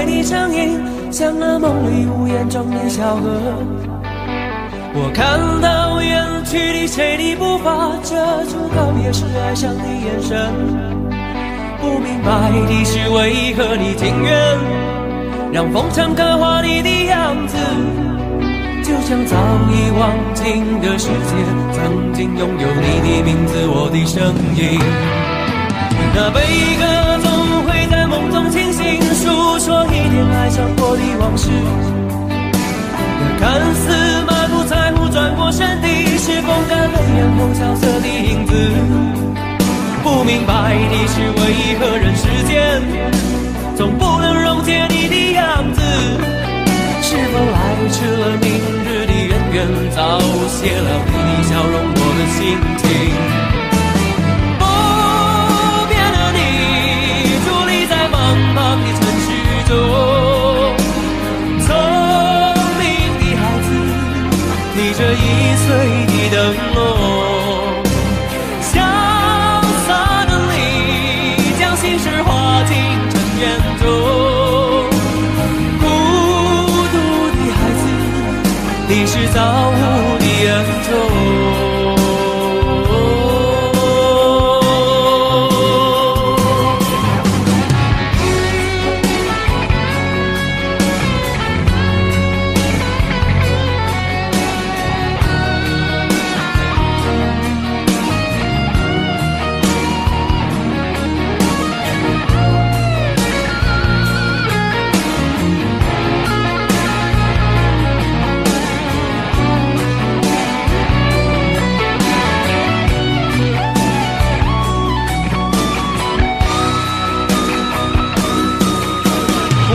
谁的声音，像那梦里无言中的小河。我看到远去的谁的步伐，遮住告别时哀伤的眼神。不明白的是为何你情愿让风尘刻画你的样子，就像早已忘情的世界曾经拥有你的名字，我的声音。那悲歌总会在梦中清醒，诉说一点爱上过的往事。那看似满不在乎转过身的，是风干泪眼后萧瑟的影子。不明白的是为何人世间总不能溶解你的样子，是否来迟了明日的渊源，早谢了你的笑容我的心情。不变的你伫立在茫茫的城市中，聪明的孩子提着易碎的灯笼，潇洒的你将心事化进尘缘中。你是造物的恩宠。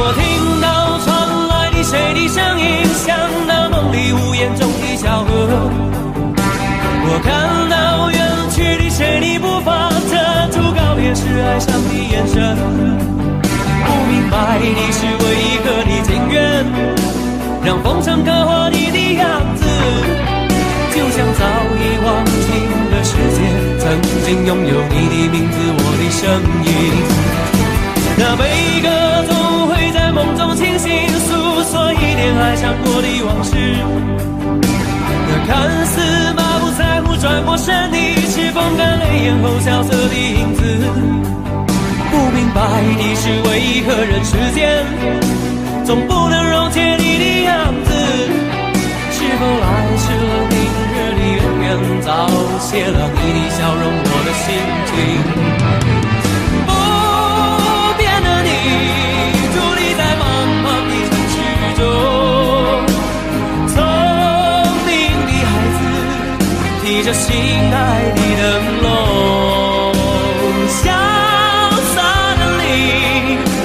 我听到传来的谁的声音，像那梦里无言中的小河。我看到远去的谁的步伐，遮住告别时哀伤的眼神。不明白的是为何你情愿让风尘刻画你的样子，就像早已忘情的世界曾经拥有你的名字，我的声音。那悲歌总会在梦中清醒，诉说一点爱上过的往事。那看似满不在乎转过身的，是风干泪眼后萧瑟的影子。不明白的是为何人世间总不能溶解你的样子，是否来迟了明日的渊源，早谢了你的笑容我的心情。伫立在茫茫的城市中，聪明的孩子提着心爱的灯笼，潇洒的你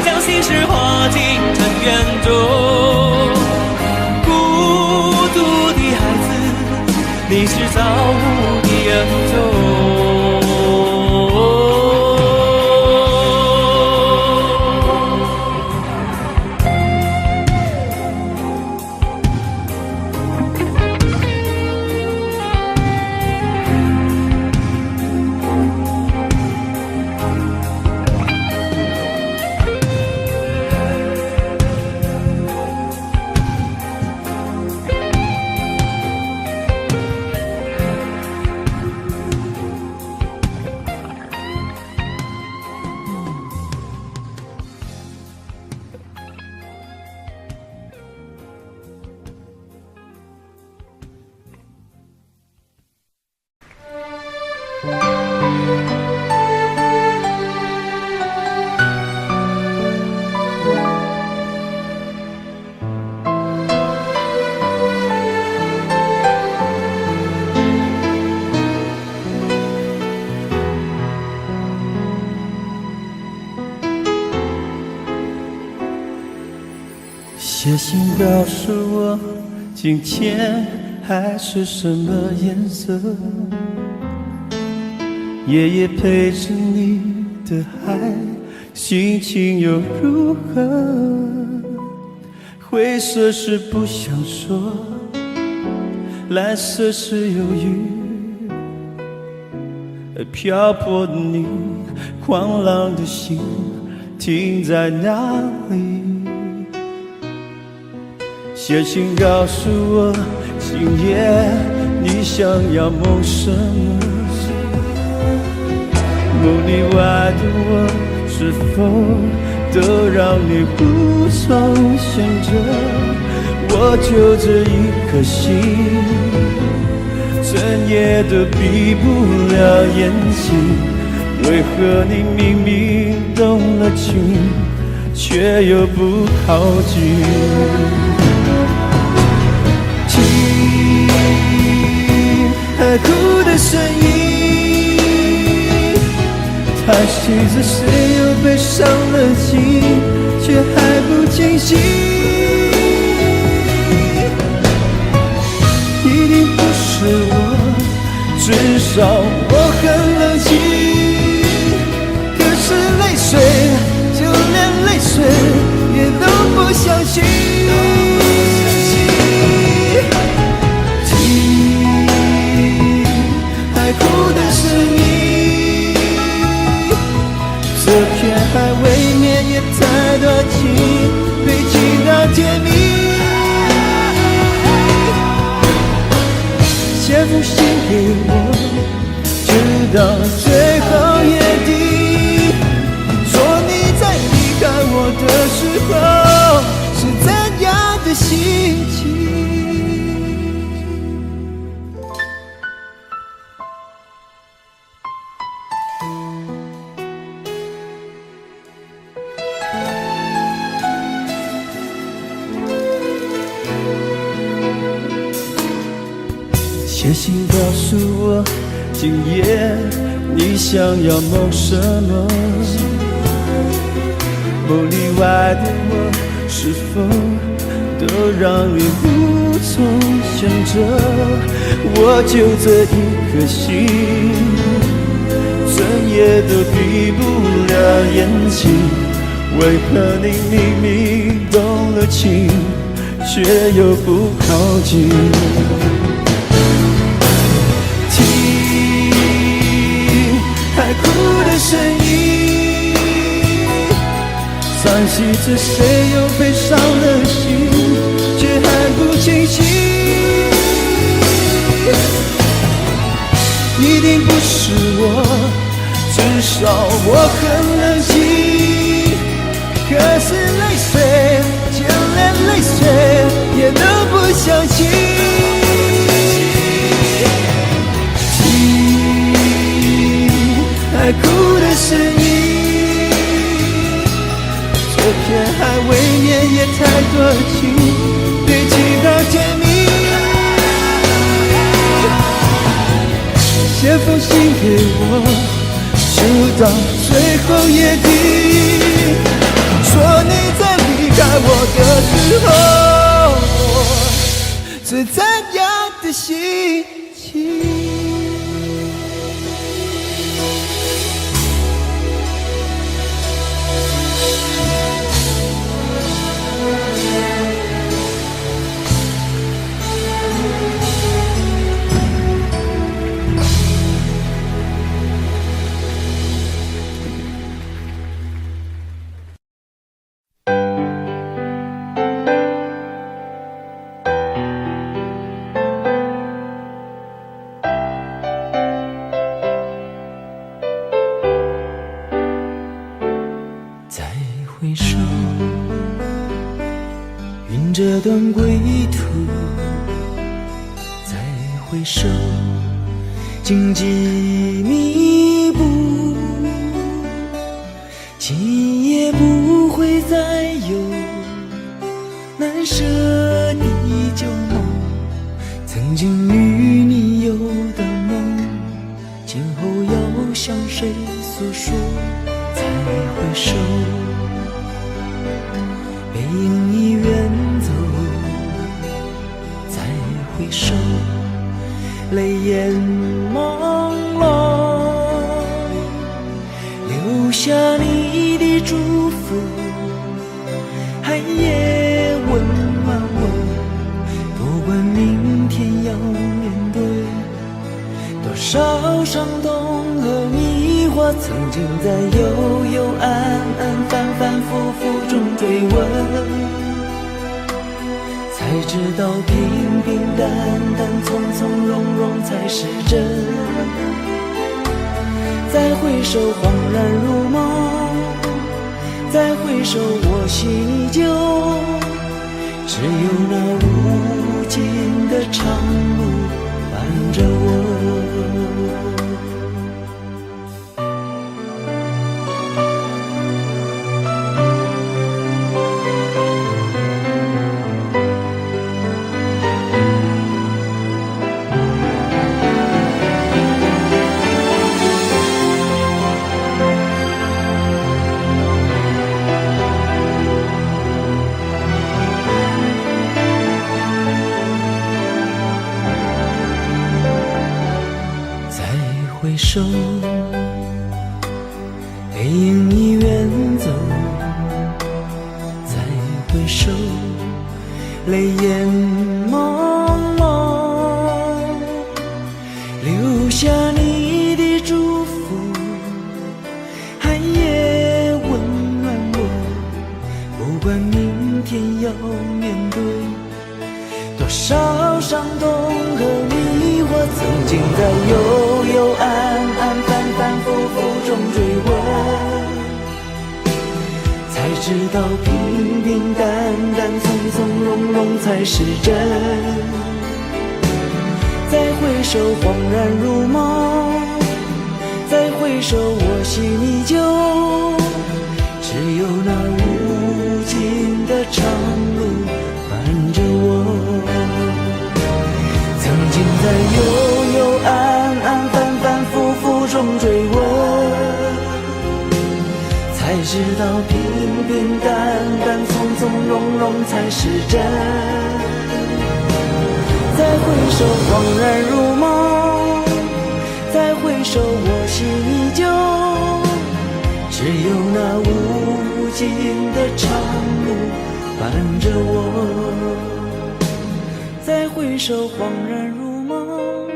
将心事化进尘缘中。孤独的孩子，你是造物的恩宠。写信告诉我，今天海是什么颜色？夜夜陪着你的海，心情又如何？灰色是不想说，蓝色是犹豫，漂泊的你，狂浪的心停在哪里？写信告诉我，今夜你想要梦什么？梦里外的我，是否都让你无从选择？我就这一颗心，怎也都闭不了眼睛。为何你明明动了情，却又不靠近？听海哭的声音，它洗着谁又被伤了心，却还不清醒。一定不是我，至少我很冷静。可是泪水，就连泪水也都不相信。听海哭的声音，这片海未免也太多情，被情到甜蜜。写封信给我，直到最后约定，说你在离开我的时候是怎样的心情。写信告诉我，今夜你想要梦什么？梦里外的我，是否都让你无从选择？我就这一颗心，怎也都闭不了眼睛。为何你明明动了情，却又不靠近？海哭的声音，叹息着谁又被伤了心，却还不清醒。一定不是我，至少我很冷静。可是泪水，就连泪水也都不相信。海哭的声音，这片海未免也太多情，被情到甜蜜。写封信给我，直到最后约定，说你在离开我的时候是怎样的心情。这段归途，再回首，荆棘密布，今夜不会再有难舍的旧梦，曾经与你有的梦，今后要向谁诉说？再回首，背影已远走，再回首，泪眼朦胧，留下你的祝福，寒夜温暖我，不管明天要面对多少伤痛和迷惑，曾经在幽幽暗暗反反复复中追问，才知道平平淡淡从从容容才是真，再回首恍然如梦，再回首我心依旧，只有那无尽的长路伴着我。回首，背影已远走，再回首，泪眼朦胧，留下你的祝福，寒夜温暖我，不管明天要面对多少伤痛和迷惑，曾经在幽幽暗暗反反复复中追问，才知道平平淡淡从从容容才是真，再回首恍然如梦，再回首我心依旧，只有那无尽的长路伴着我。曾经在幽幽暗暗反反复复中追问，才知道平平淡淡从从容容才是真，再回首恍然如梦，再回首我心依旧，只有那无尽的长路伴着我。再回首恍然如梦，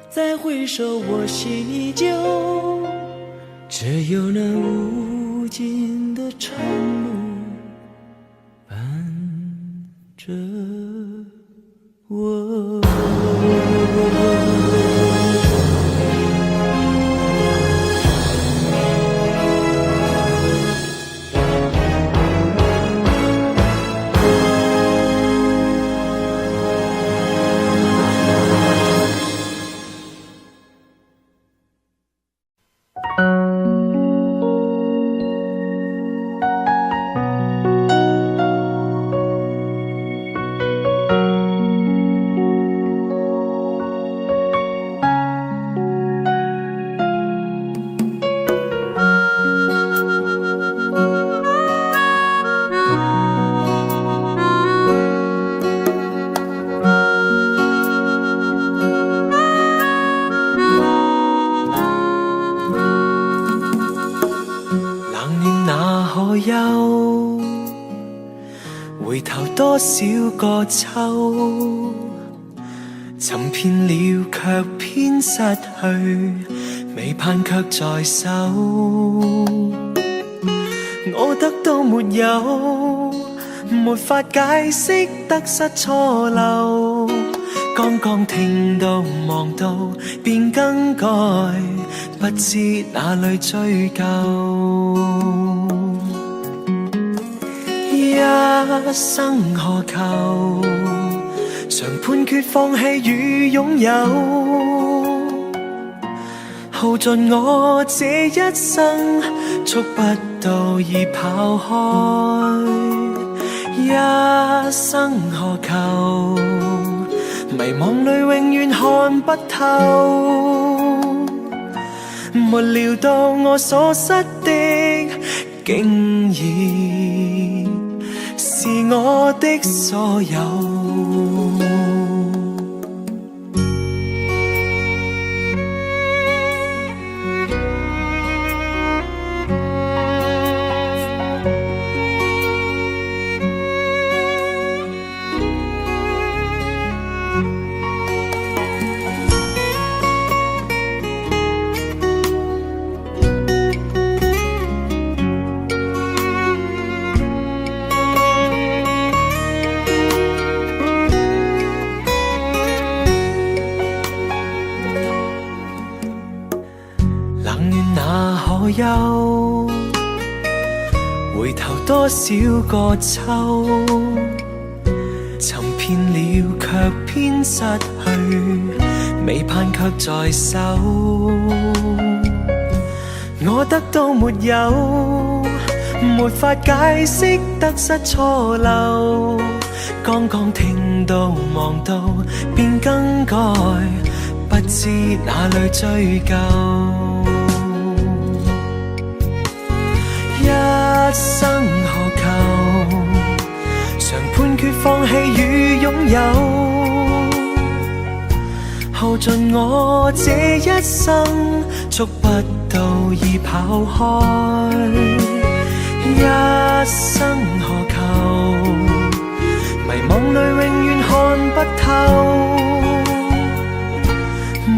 再回首我心依旧，只有那无尽的长路伴着我。回頭多少個秋，尋遍了卻偏失去，未盼卻在手。我得到沒有，沒法解釋得失錯漏，剛剛聽到望到便更改，不知哪裏追究。一生何求，常判決放棄與擁有，耗盡我這一生，觸不到已跑開。一生何求，迷惘裏永遠看不透，沒料到我所失的竟然是我的所有。多少個秋，尋遍了卻偏失去，未盼卻在手。我得到沒有，沒法解釋得失錯漏，剛剛聽到望到便更改，不知哪裏追究。一生何求，常判決放棄與擁有，耗盡我這一生，觸不到已跑開。一生何求，迷惘裏永遠看不透，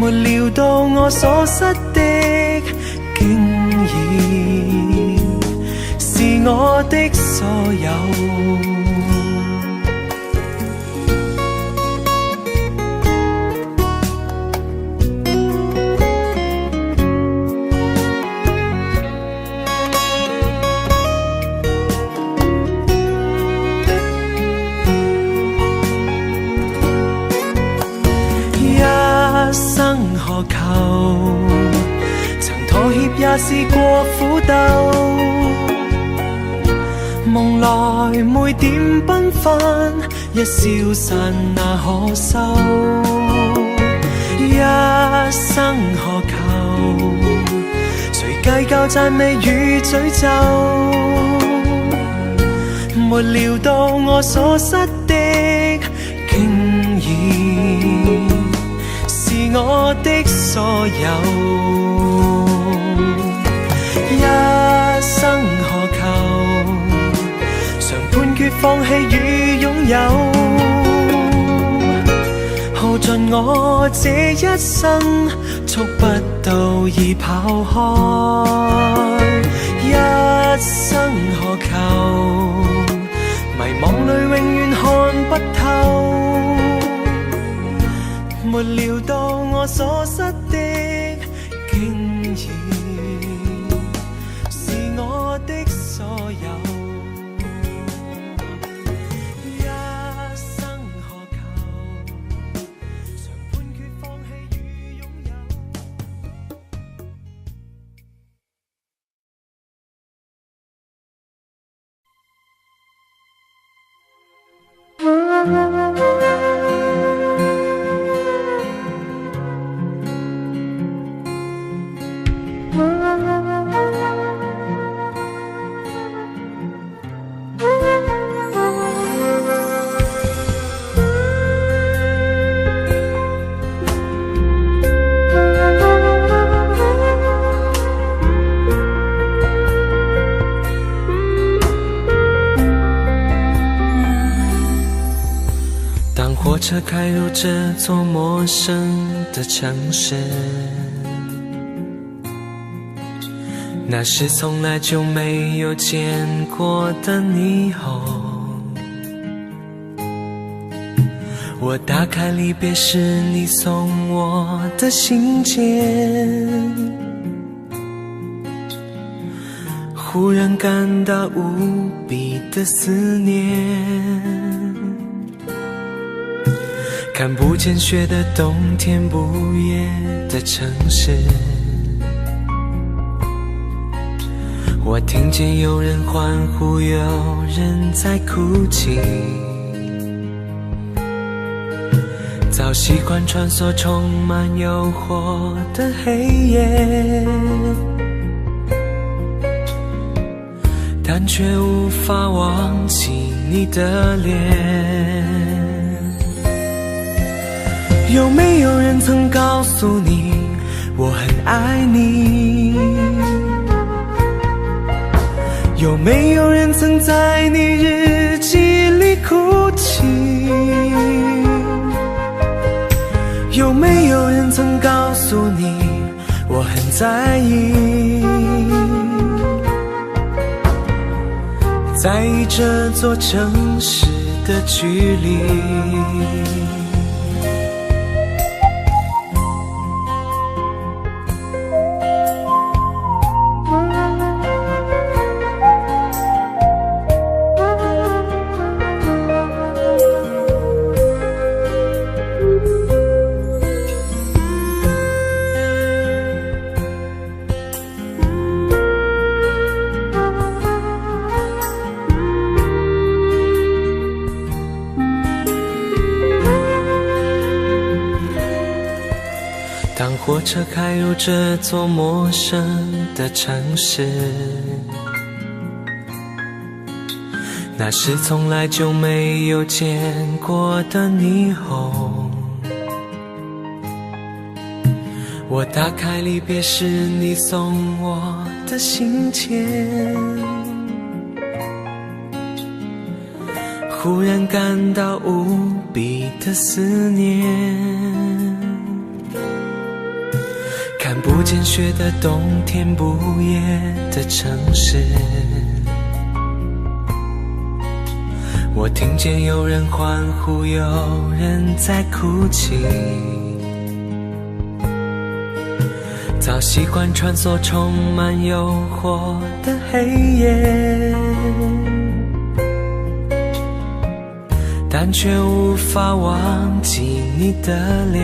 沒料到我所失的竟然是我的所有。一生何求，曾妥協也試過苦鬥，夢來每點繽紛，一消散那可收。一生何求，誰計較讚美與詛咒，沒料到我所失的竟然是我的所有。一生何求，常判決放棄與擁有，耗盡我這一生，觸不到已跑開。一生何求，迷惘裏永遠看不透，沒料到我所失的竟然是我的所有。一生何求，常判決放棄與擁有。当火车开入这座陌生的城市，那是从来就没有见过的霓虹。我打开离别时你送我的信件，忽然感到无比的思念。看不见雪的冬天，不夜的城市，我听见有人欢呼，有人在哭泣。早习惯穿梭充满诱惑的黑夜，但却无法忘记你的脸。有没有人曾告诉你我很爱你？有没有人曾在你日记里哭泣？有没有人曾告诉你我很在意？在意这座城市的距离。车开入这座陌生的城市，那是从来就没有见过的霓虹。我打开离别时你送我的信笺，忽然感到无比的思念。看不见雪的冬天，不夜的城市，我听见有人欢呼，有人在哭泣。早习惯穿梭充满诱惑的黑夜，但却无法忘记你的脸。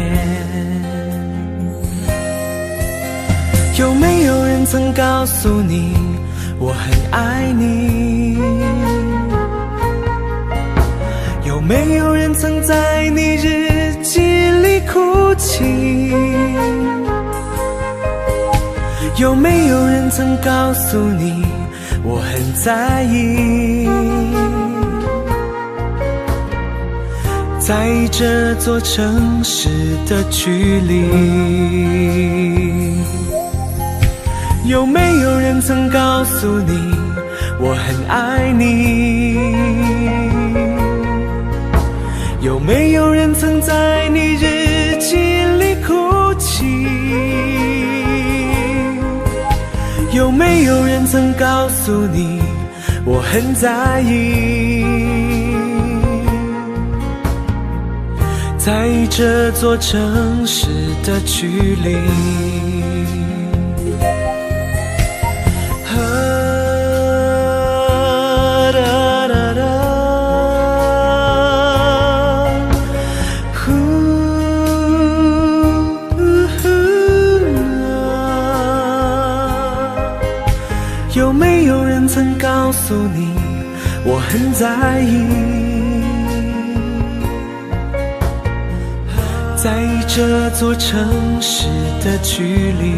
有没有人曾告诉你我很爱你？有没有人曾在你日记里哭泣？有没有人曾告诉你我很在意？在这座城市的距离，有没有人曾告诉你我很爱你？有没有人曾在你日记里哭泣？有没有人曾告诉你我很在意？在这座城市的距离，有没有人曾告诉你我很在意？在这座城市的距离。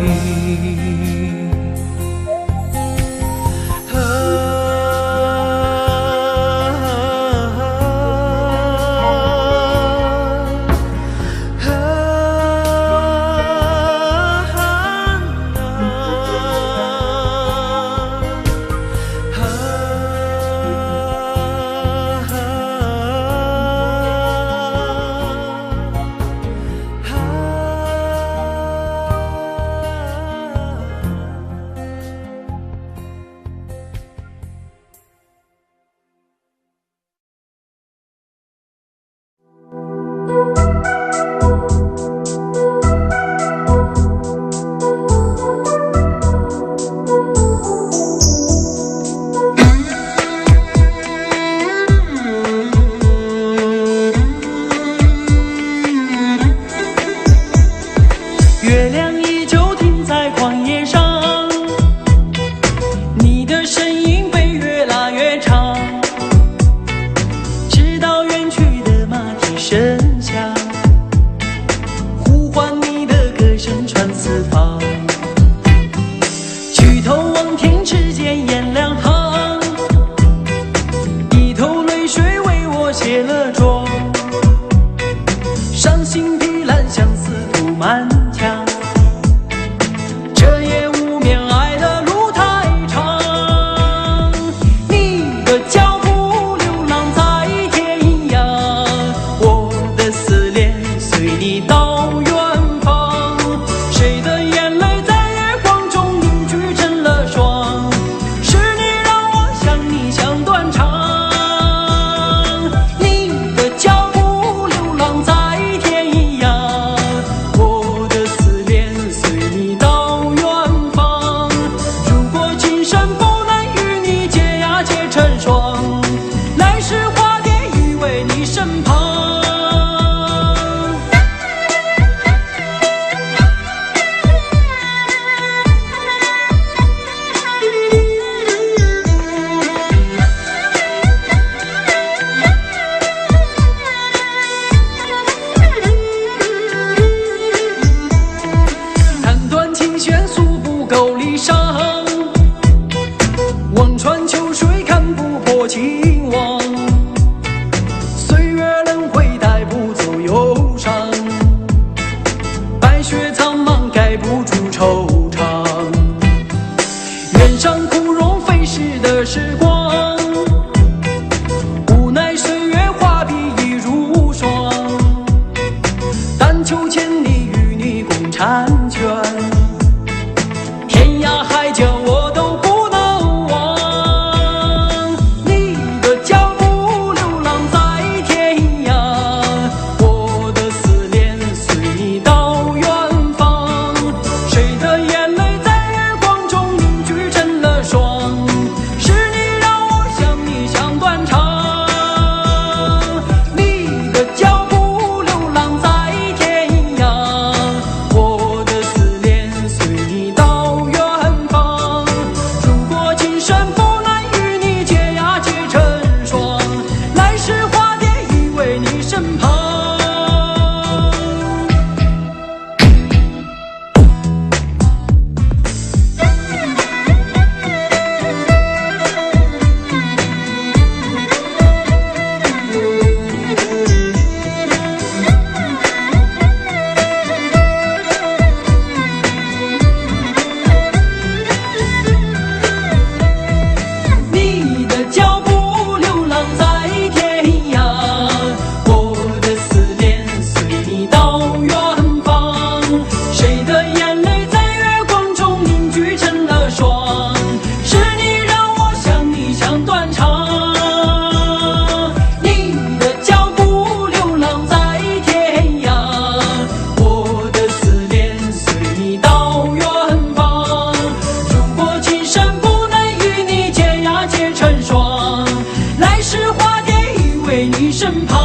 为你身旁，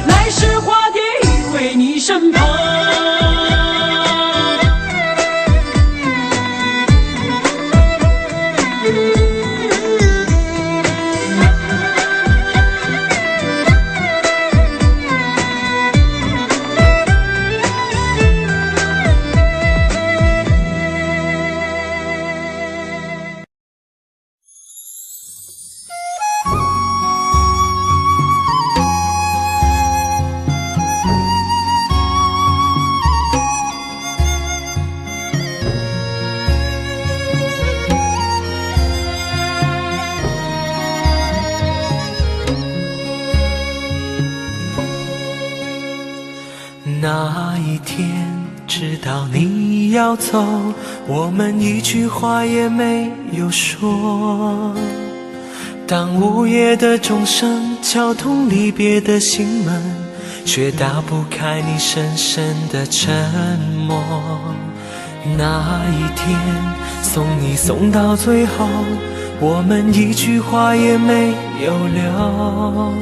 来世化蝶依偎你身旁。那一天知道你要走，我们一句话也没有说。当午夜的钟声敲痛离别的心门，却打不开你深深的沉默。那一天送你送到最后，我们一句话也没有留。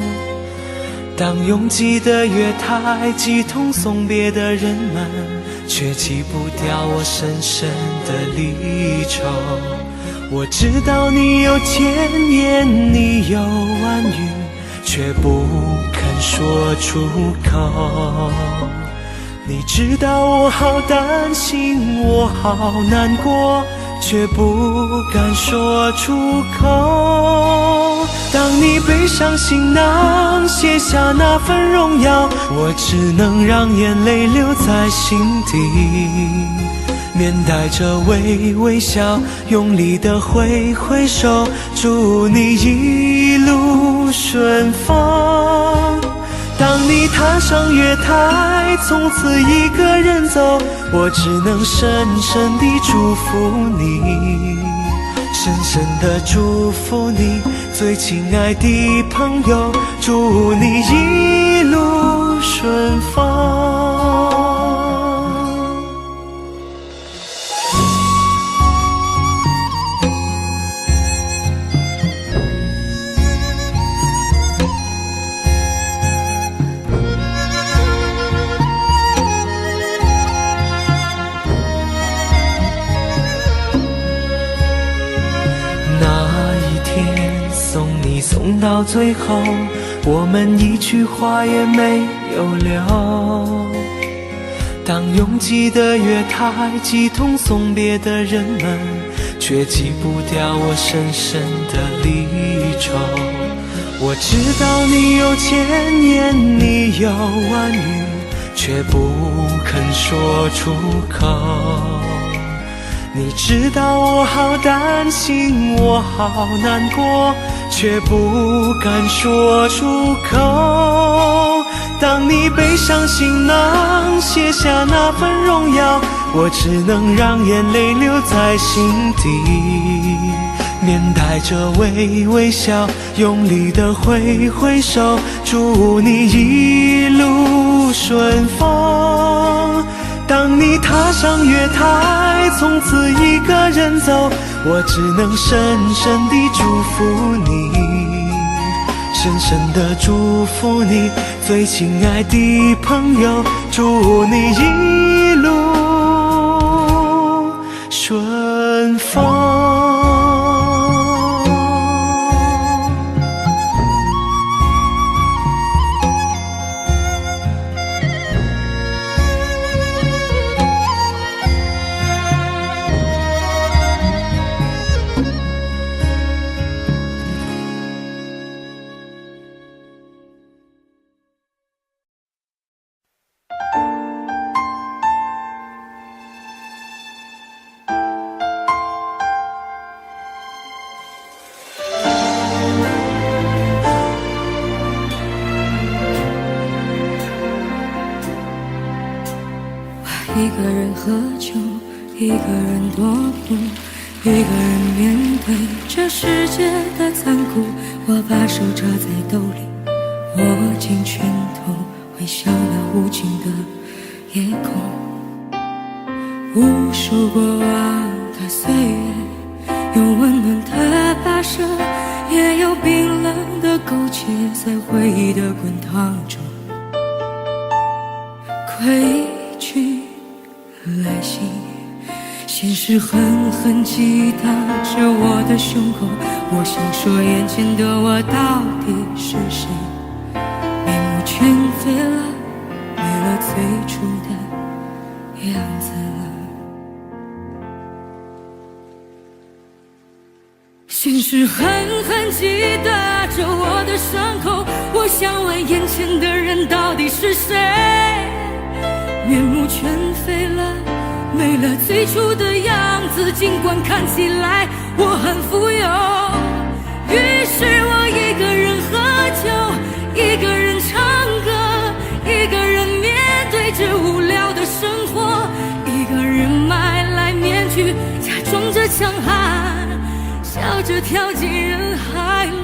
当拥挤的月台挤痛送别的人们，却挤不掉我深深的离愁。我知道你有千言，你有万语，却不肯说出口。你知道我好担心，我好难过，却不敢说出口。当你背上行囊，卸下那份荣耀，我只能让眼泪留在心底，面带着微笑，用力地挥挥手，祝你一路顺风。当你踏上月台，从此一个人走，我只能深深地祝福你，深深地祝福你，最亲爱的朋友，祝你一路顺风。送到最后，我们一句话也没有留。当拥挤的月台挤痛送别的人们，却挤不掉我深深的离愁。我知道你有千言，你有万语，却不肯说出口。你知道我好担心，我好难过，却不敢说出口。当你背上行囊，卸下那份荣耀，我只能让眼泪留在心底，面带着微笑，用力地挥挥手，祝你一路顺风。当你踏上月台，从此一个人走，我只能深深地祝福你，深深地祝福你，最亲爱的朋友，祝你一路顺风。一个人喝酒，一个人踱步，一个人面对这世界的残酷。我把手插在兜里，握紧拳头，微笑那无尽的夜空。无数过往的岁月，有温暖的跋涉，也有冰冷的苟血在回忆的滚烫中，归去来兮，现实狠狠击打着我的胸口。我想说，眼前的我到底是谁？面目全非了，没了最初的样子了。现实狠狠击打着我的伤口，我想问眼前的人到底是谁？面目全非了，没了最初的样子，尽管看起来我很富有。于是我一个人喝酒，一个人唱歌，一个人面对着无聊的生活，一个人买来面具，假装着强悍，笑着跳进人海里。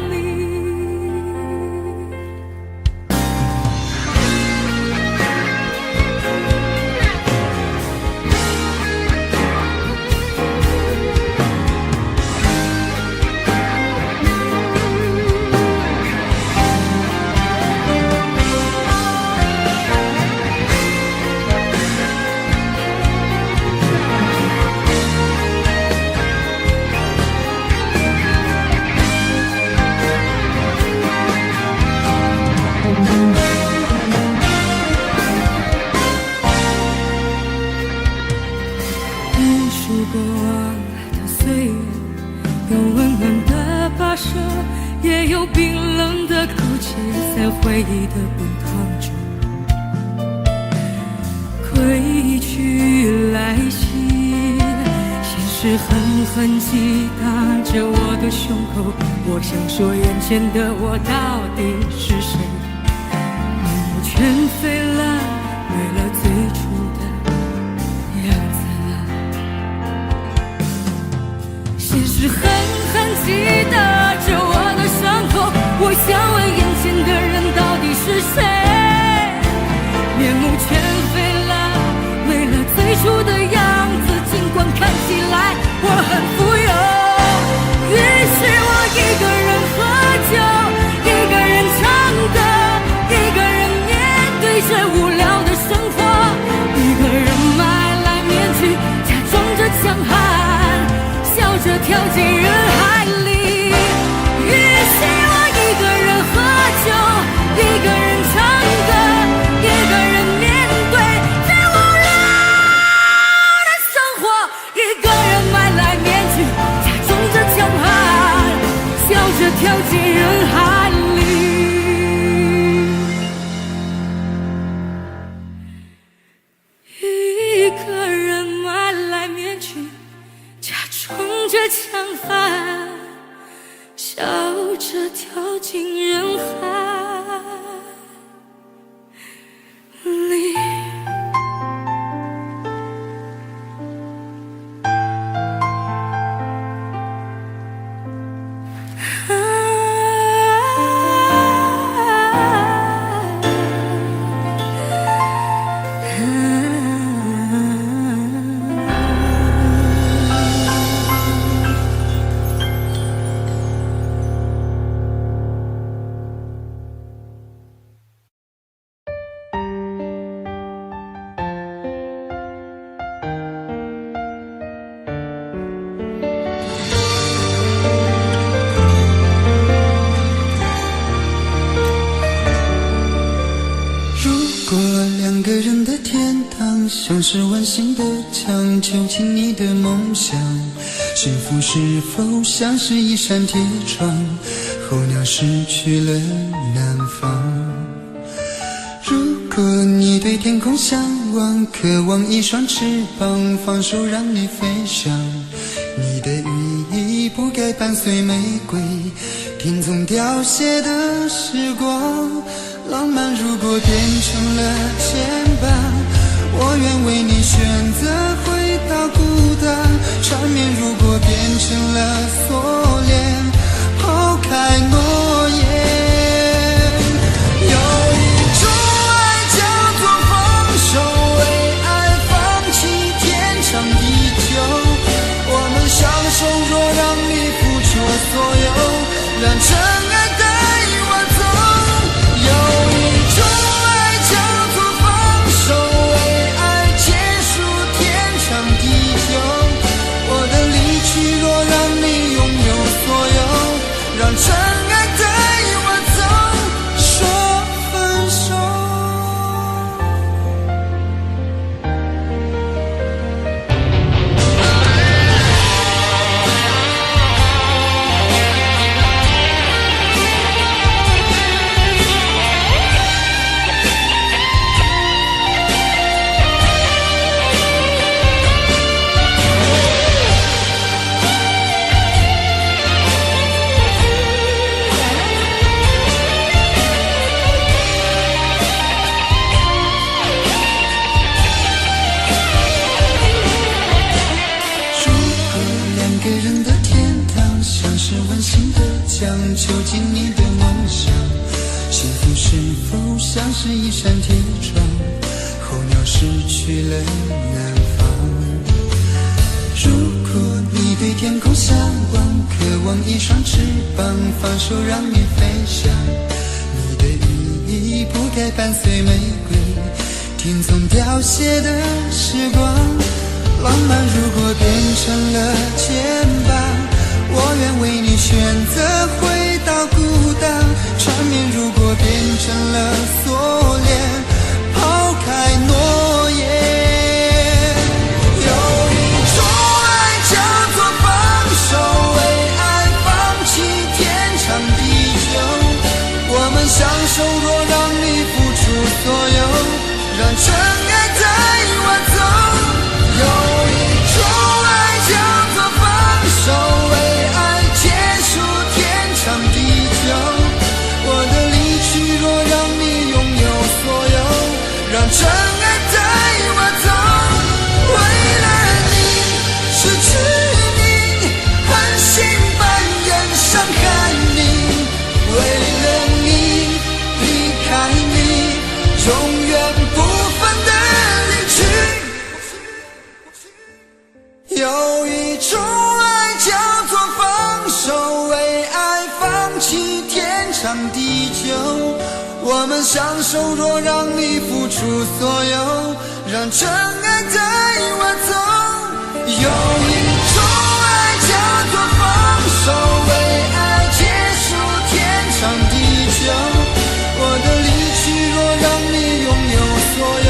过往的岁月，有温暖的跋涉，也有冰冷的苟且，在回忆的滚烫中归去来兮。现实狠狠击打着我的胸口，我想说，眼前的我到底是谁？面目全非了，没了最初的样子。现实狠狠击打着我的伤口，我想问眼前的人到底是谁？面目全非了，没了最初的样子，尽管看起来我很富有。于是我一个人喝酒，一个人唱歌，一个人面对着无聊的生活，一个人买来面具，假装着强悍，笑着跳进人海里。于是我一个人喝酒，一个人唱歌，一个人面对最无聊的生活，一个人买来面具，假装着强悍，笑着跳进人海里。一个人买来面具，假装着强悍，笑着跳进人海里。像是完形的墙，囚禁你的梦想。幸福是否像是一扇铁窗，候鸟失去了南方。如果你对天空向往，渴望一双翅膀，放手让你飞翔。你的羽翼不该伴随玫瑰，听从凋谢的时光。浪漫如果变成了牵绊，我愿为你选择回到孤单。缠绵如果变成了锁链，抛开诺言。有一种爱叫做放手，为爱放弃天长地久。我们相守，若让你付出所有，让真爱带我走。囚禁你的梦想。幸福是否像是一扇铁窗，候鸟失去了南方。如果你对天空向往，渴望一双翅膀，放手让你飞翔。你的羽翼不该伴随玫瑰，听从凋谢的时光。浪漫如果变成了肩膀，我愿为你选择回到孤岛。缠绵如果变成了锁链，抛开诺言。有一种爱叫做放手，为爱放弃天长地久。我们相守，若让你付出所有，让真爱带我走。有一种爱叫做放手，为爱结束天长地久。我的离去若让你拥有所有，让真爱带我走。为了你失去你，狠心扮演伤害你。为了你离开你，永远不分的离去。有一种爱叫做放手，为爱放弃天长地久。我们相守，若让你付出所有，让真爱带我走。有一种爱叫做放手，为爱结束天长地久。我的离去若让你拥有所有，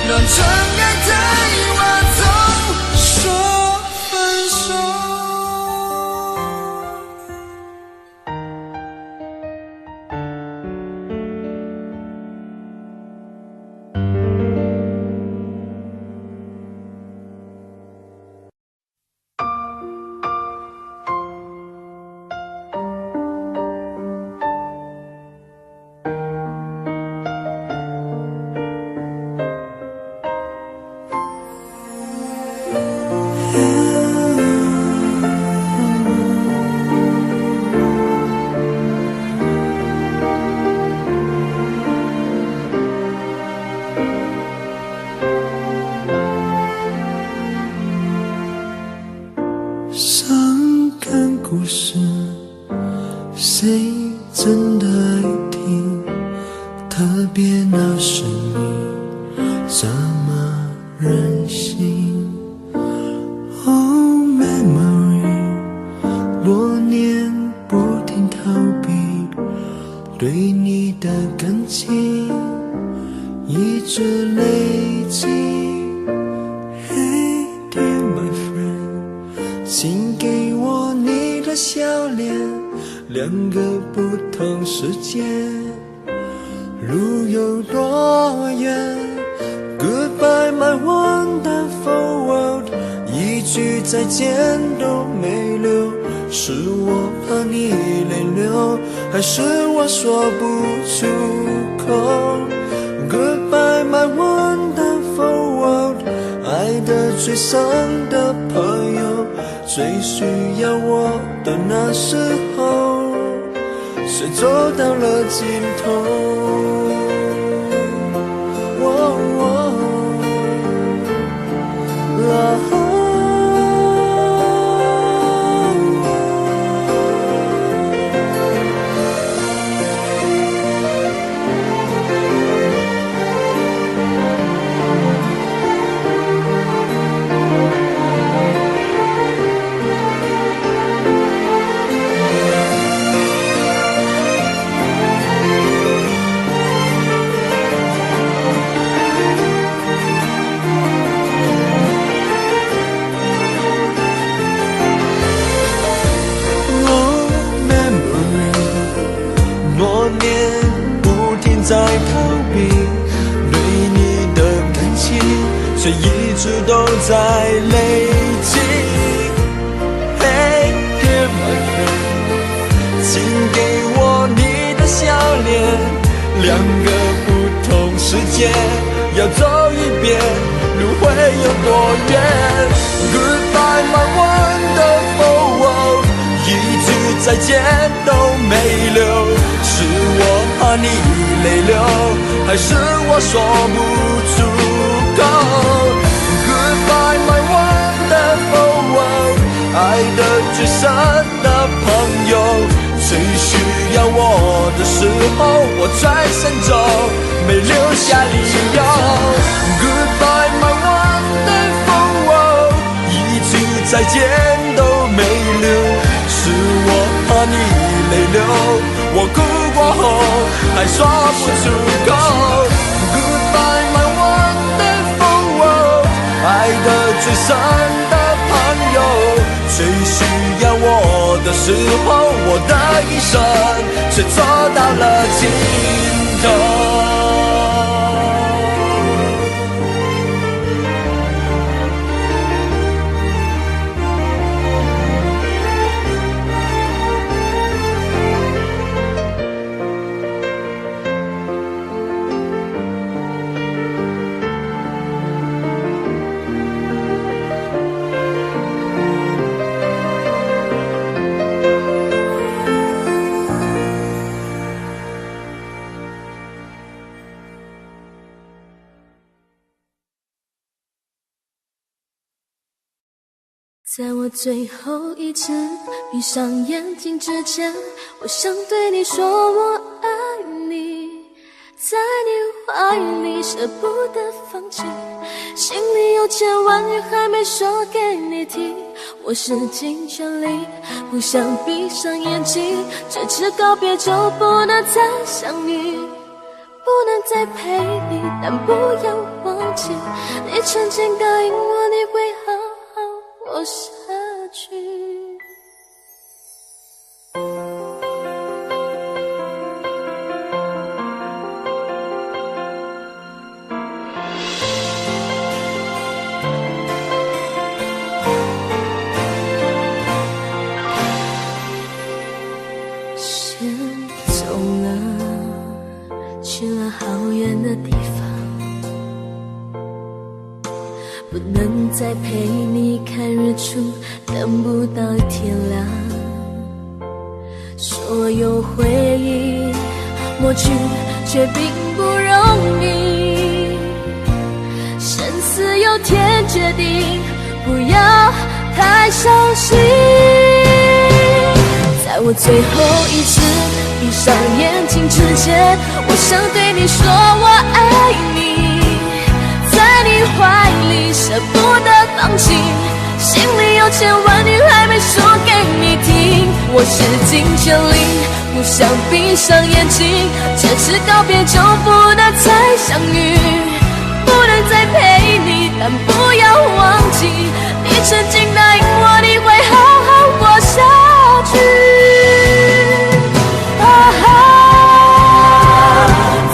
让真爱带我走。说分手。伤感故事，谁真的爱听？特别那是你，这么任性。Oh memory， 多年不停逃避，对你的感情一直累积。Hey dear my friend，请给我你的笑脸，两个不同世界，路有多远 ？Goodbye my wonderful world， 一句再见都没留，是我怕你泪流，还是我说不出口 ？Goodbye my wonderful world， 爱得最深的朋友。最需要我的那时候，谁走到了尽头？在逃避对你的感情，却一直都在累积。Hey dear my friend， 请给我你的笑脸，两个不同世界要走一遍，路会有多远 ？Goodbye my wonderful world， 一直在再见都没留，是我怕你泪流，还是我说不出口？ Goodbye my wonderful world， 爱的最深的朋友，最需要我的时候，我转身走，没留下理由。 Goodbye my wonderful world， 一句再见都没留，是我怕你泪流，我哭过后还说不出口。 Goodbye my wonderful world， 爱的最深的朋友，最需要我的时候，我的一生却走到了尽头。在我最后一次闭上眼睛之前，我想对你说我爱你，在你怀里舍不得放弃，心里有千万语还没说给你听，我使尽全力不想闭上眼睛，这次告别就不能再相遇，不能再陪你，但不要忘记你曾经答应我你会好好活下去。先走了，去了好远的地方，不能再陪你看日出，等不到天亮。所有回忆抹去，却并不容易。生死有天决定，不要太伤心。在我最后一次闭上眼睛之前，我想对你说我爱你，在你怀里舍不得放弃，心里有千万语还没说给你听，我使尽全力不想闭上眼睛，这次告别就不能再相遇，不能再陪你，但不要忘记你曾经答应我你会好好活下去。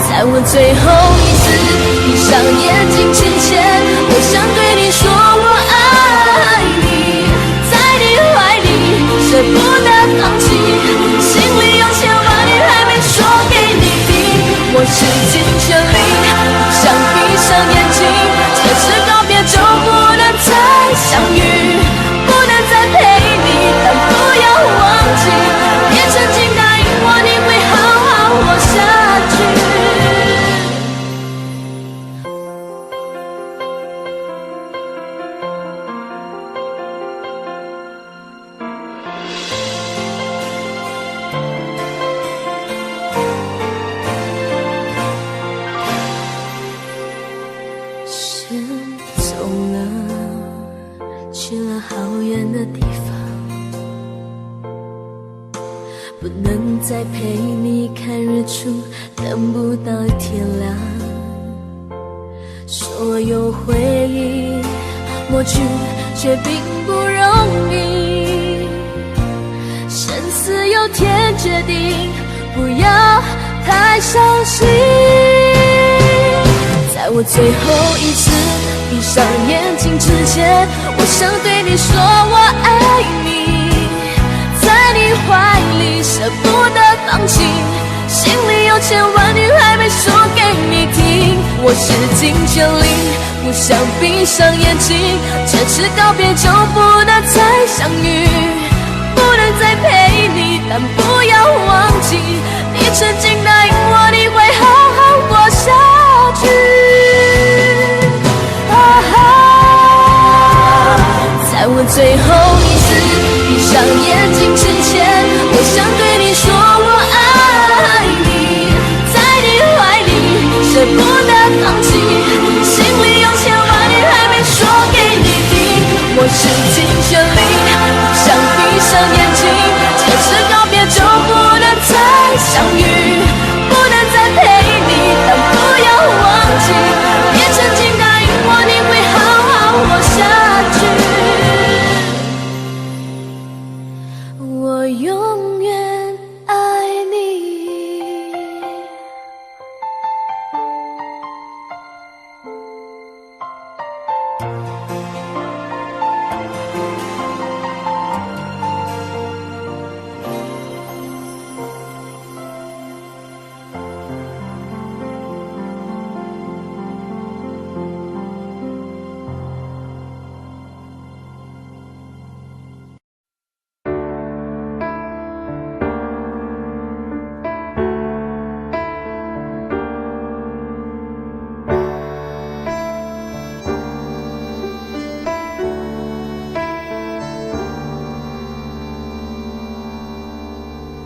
在我最后一次闭上眼睛之前，我想对你说我爱你，在你怀里舍不得放弃，心里有千万语还没说给你听，我使尽全力不想闭上眼睛，这次告别就不能再相遇，不能再陪你，但不要忘记你曾经答应我你会好好活下去。先走了，去了好远的地方，不能再陪你看日出，等不到天亮。所有回忆抹去，却并不容易。生死有天决定，不要太伤心。在我最后一次闭上眼睛之前，我想对你说我爱你，在你怀里舍不得放弃，心里有千万语还没说给你听，我使尽全力不想闭上眼睛，这次告别就不能再相遇，不能再陪你，但不要忘记，你曾经答应我，你会好好活下去。在我最后一次闭上眼睛之前，我想对你说我爱你，在你怀里舍不得放弃，心里有千万语还没说给你听，我使尽全力，不想闭上眼睛，这次告别就不能再相遇，不能再陪你，但不要忘记，你曾经答应我，你会好好活下去。我永远爱你。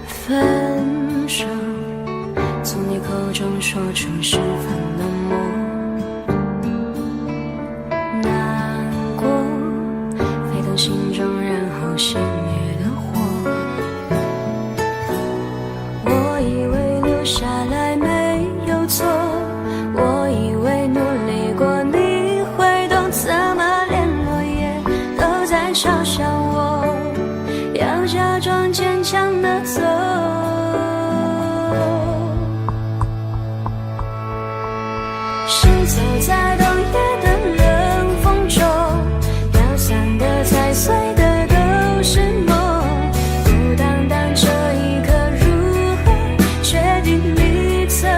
分手，从你口中说出十分冷漠，难过沸腾心中，然后熄灭的火。我以为留下来没有错，我以为努力过你会懂，怎么连落叶都在嘲笑我，要假装坚强的走。是走在冬夜的冷风中，飘散的踩碎的都是梦，孤单单这一刻如何确定你曾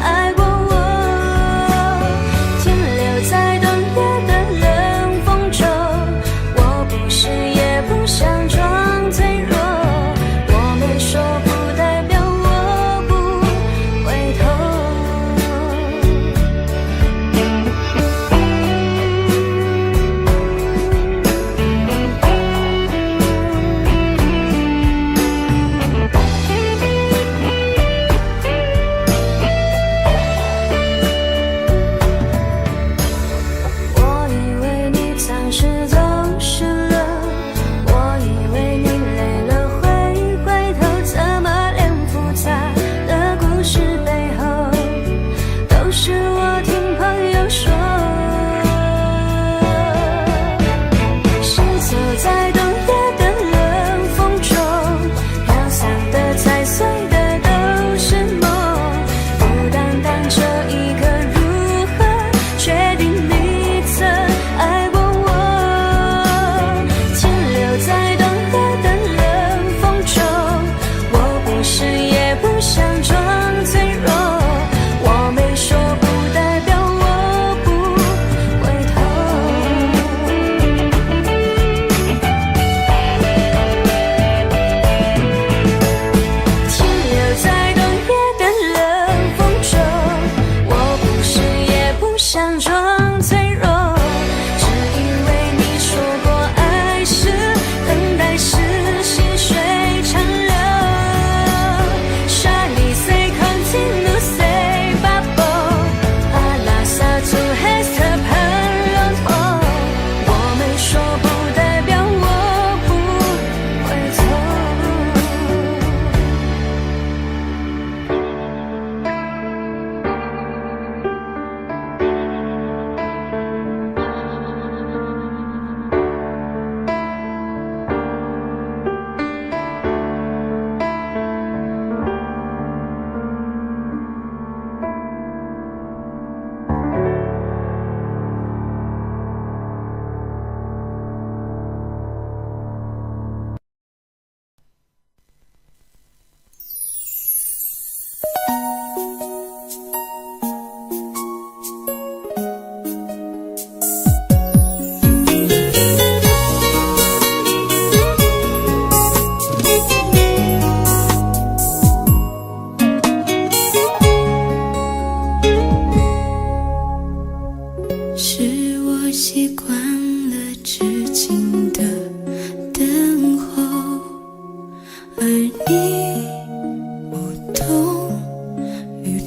爱过我？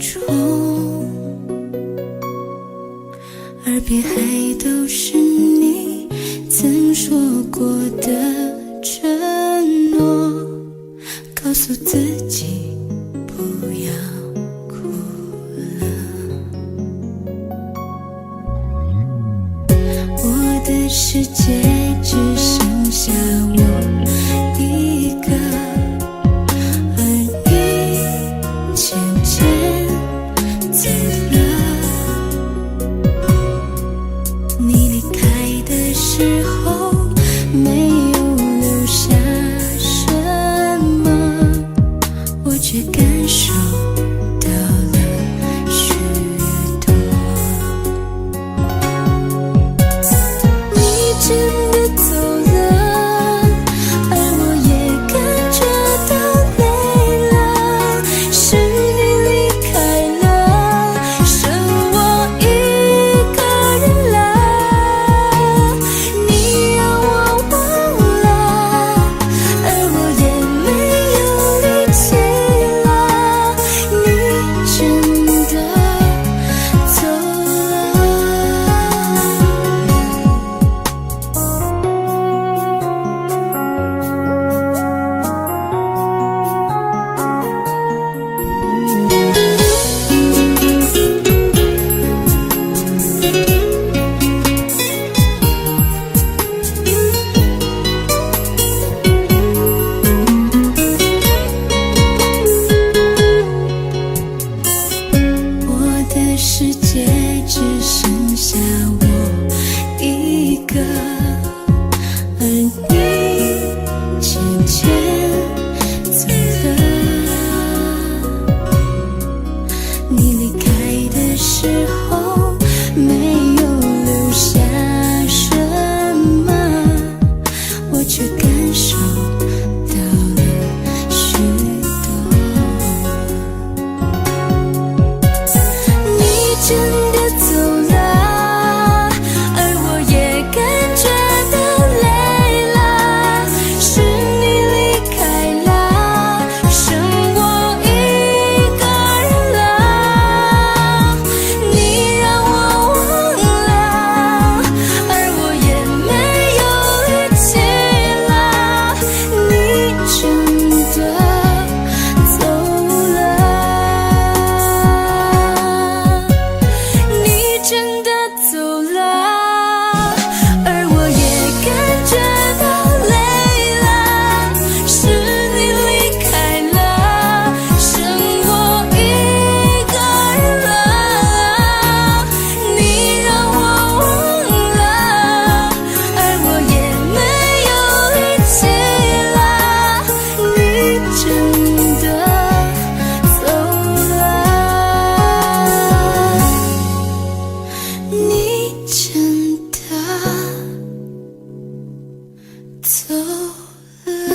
重，耳边还都是你曾说过的承诺，告诉自己不要哭了。我的世界只剩下我一个，而你渐渐走了。你离开的时候没有留下什么，我却感受到了许多。你真的走了，而我也感觉到累了，是你离开了，剩我一个人了。你让我忘了，而我也没有力气了，你真的走了。我的世界只剩下我一个，而你渐渐走了。你离开的时候没有留下什么，我却感受到了许多。你真的走了，而我也感觉到累了，是你离开了，剩我一个人了。你让我忘了，而我也没有力气了，你真的走了。你真的走了，而我也感觉到累了，是你离开了，剩我一个人了。你让我忘了，而我也没有力气了，你真的走了。你真的走了。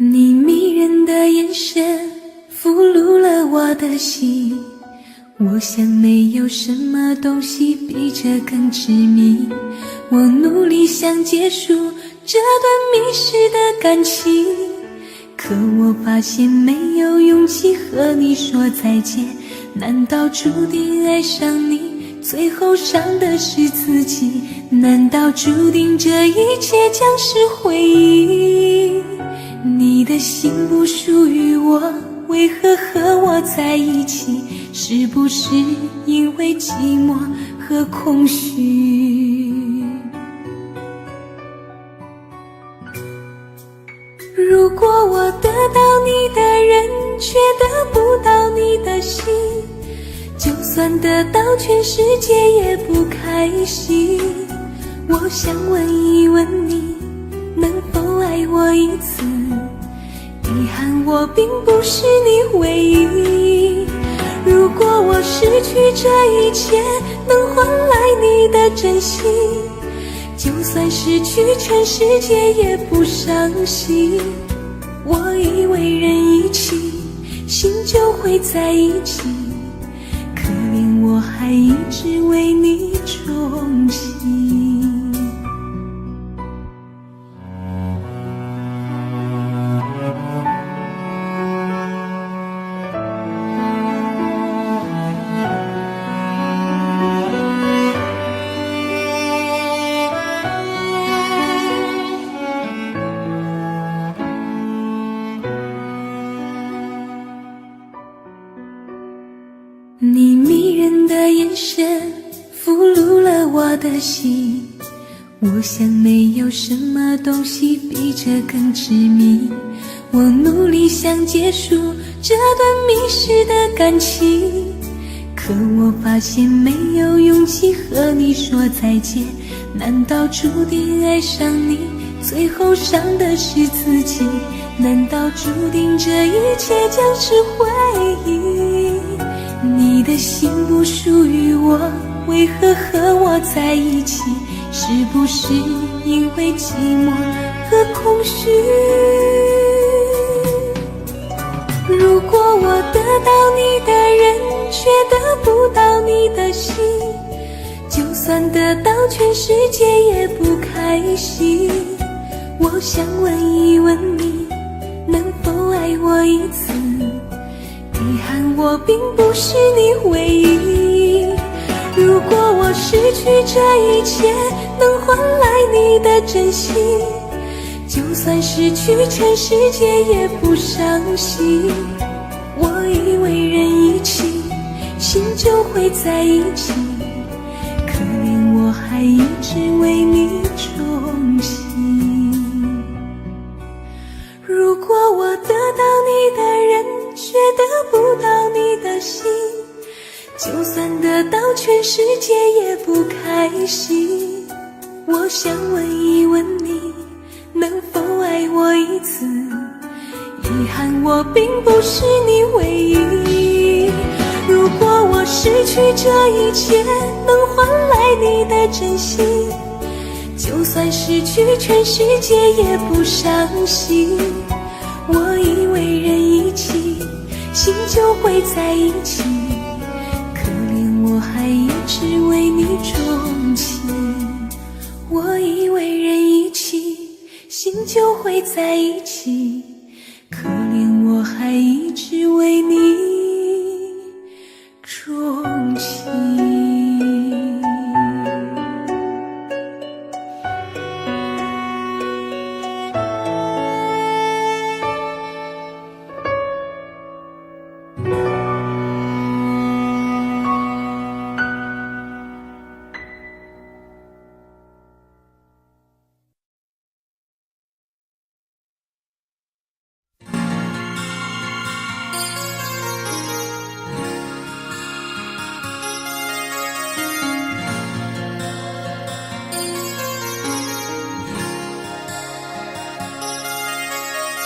你迷人的眼神俘虏了我的心，我想没有什么东西比这更致命。我努力想结束这段迷失的感情，可我发现没有勇气和你说再见。难道注定爱上你，最后伤的是自己？难道注定这一切将是回忆？你的心不属于我，为何和我在一起？是不是因为寂寞和空虚？如果我得到你的人，却得不到你的心，就算得到全世界也不开心。我想问一问你，能否爱我一次？遗憾我并不是你唯一。如果我失去这一切，能换来你的真心，就算失去全世界也不伤心。我以为人一起，心就会在一起，可怜我还一直为你钟情。你迷人的眼神俘虏了我的心，我想没有什么东西比这更致命。我努力想结束这段迷失的感情，可我发现没有勇气和你说再见。难道注定爱上你，最后伤的是自己？难道注定这一切将是回忆？你的心不属于我，为何和我在一起？是不是因为寂寞和空虚？如果我得到你的人，却得不到你的心，就算得到全世界也不开心。我想问一问你，能否爱我一次？遗憾我并不是你唯一。如果我失去这一切，能换来你的真心，就算失去全世界也不伤心。我以为人一起，心就会在一起，可怜我还一直为你钟情。如果我得到你的人，却得不到你的心，就算得到全世界也不开心。我想问一问你，能否爱我一次？遗憾我并不是你唯一。如果我失去这一切，能换来你的真心，就算失去全世界也不伤心。我以为人一起，心就会在一起，可怜我还一直为你钟情。我以为人一起，心就会在一起，可怜我还一直为你钟情。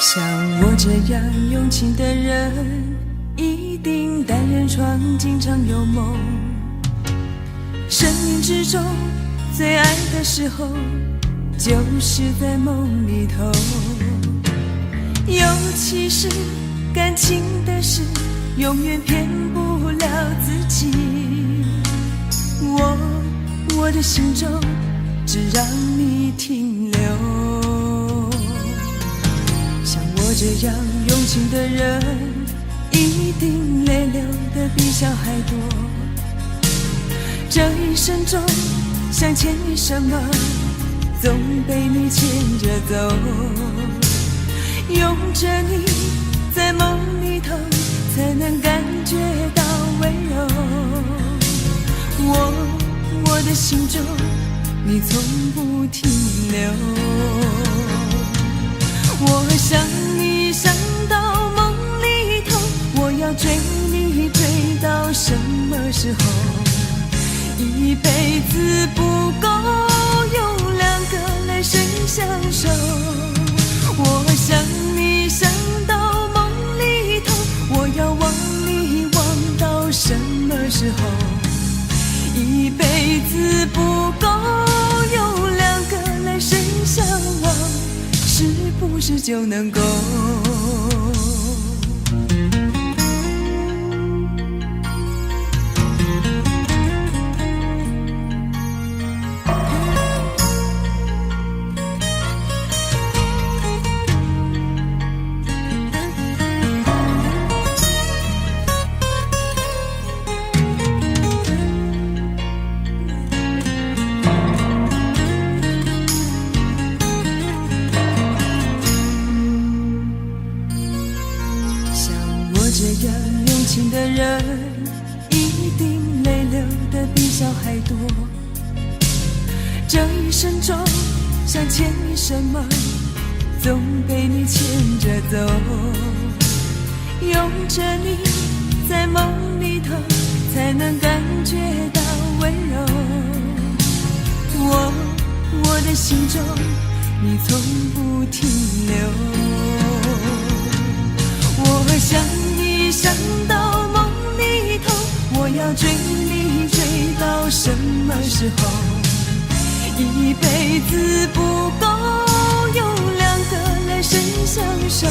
像我这样用情的人，一定单人床经常有梦。生命之中最爱的时候，就是在梦里头。尤其是感情的事，永远骗不了自己。我的心中只让你停留。像我这样用情的人，一定泪流得比小孩多。这一生中想牵你什么，总被你牵着走。拥着你在梦里头，才能感觉到温柔。我的心中你从不停留。我想时候？一辈子不够，有两个来生相守。我想你想到梦里头，我要忘你忘到什么时候？一辈子不够，有两个来生相望，是不是就能够？这样用情的人，一定泪流的比小孩多。这一生中，想牵你什么，总被你牵着走。拥着你，在梦里头，才能感觉到温柔。我的心中，你从不停留。我想你想到梦里头，我要追你追到什么时候？一辈子不够，有两个来生相守。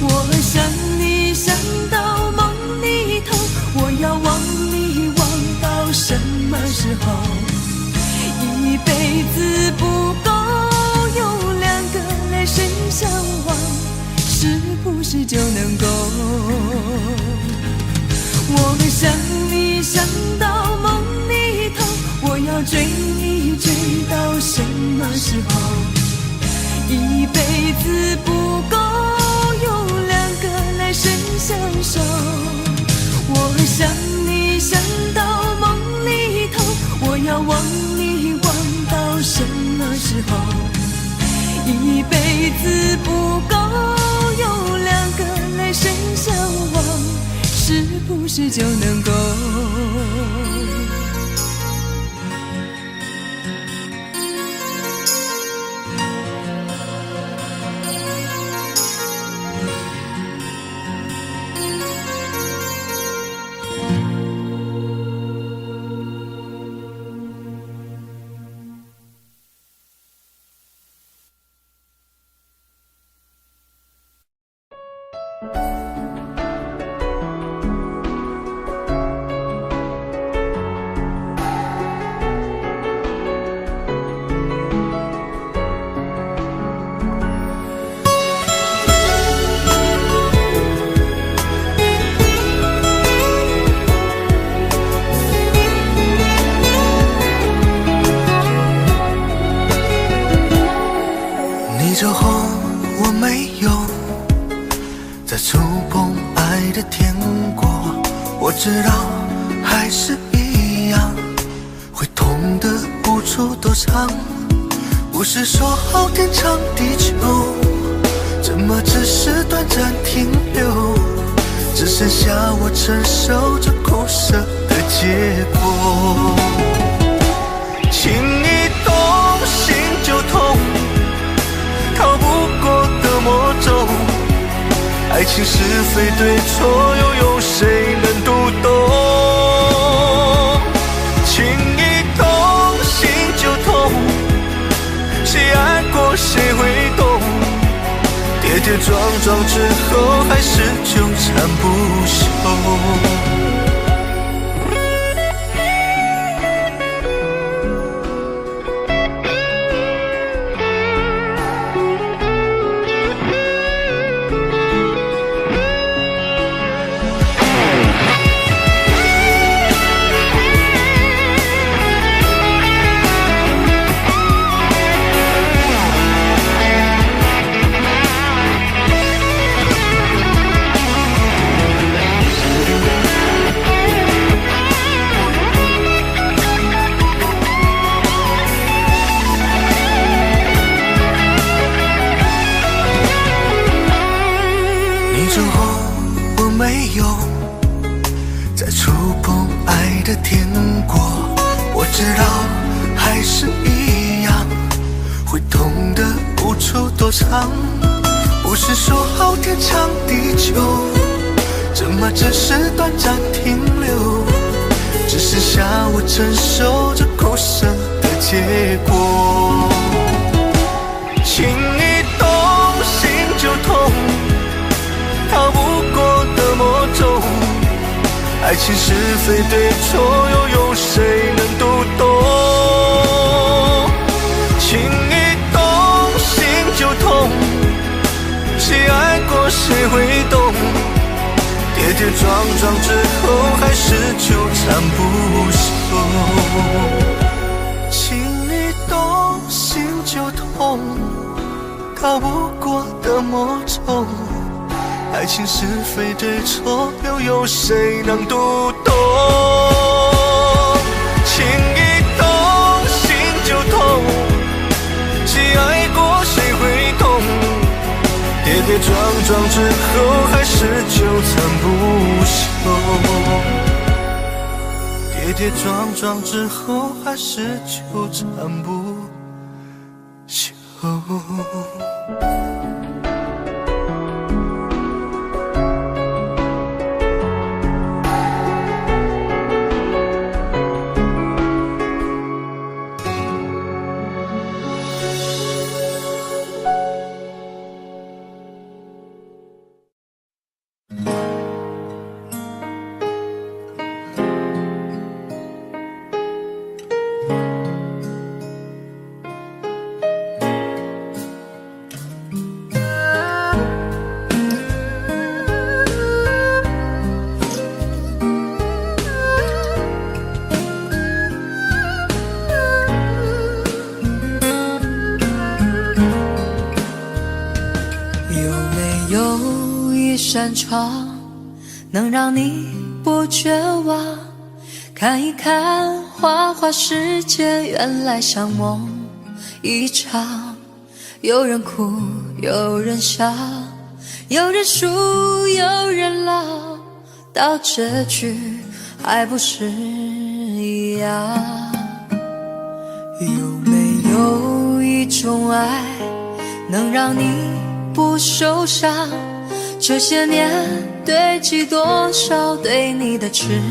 我想你想到梦里头，我要忘你忘到什么时候？一辈子不够，有两个来生相望，是不是就能够？我想你想到梦里头，我要追你追到什么时候？一辈子不够，有两个来生相守。我想你想到梦里头，我要忘你忘到什么时候？一辈子不够，有两个来生相望，是不是就能够？你走后，我没有再触碰爱的天国。我知道还是一样，会痛得无处躲藏。不是说好天长地久，怎么只是短暂停留？只剩下我承受着苦涩的结果。情一动，心就痛，逃不过的魔咒。爱情是非对错，又有谁能读懂？情一动，心就痛，谁爱过谁会懂？跌跌撞撞之后，还是纠缠不休。你走后，我没有再触碰天过，我知道还是一样，会痛的无处躲藏。不是说好天长地久，这么只是短暂停留，只剩下我承受着苦涩的结果。情一动心就痛，逃不过的魔咒，爱情是非对错，又有谁能读懂？情一动心就痛，谁爱过谁会懂？跌跌撞撞之后，还是纠缠不休。情一动心就痛，逃不过的魔咒，爱情是非对错，又有谁能读懂？情一动心就痛，谁爱过谁会懂？跌跌撞撞之后，还是纠缠不休。跌跌撞撞之后，还是纠缠不休。扇窗能让你不绝望，看一看花花世界，原来像梦一场。有人哭，有人笑，有人输，有人老，到结局还不是一样。有没有一种爱能让你不受伤？这些年堆积多少对你的痴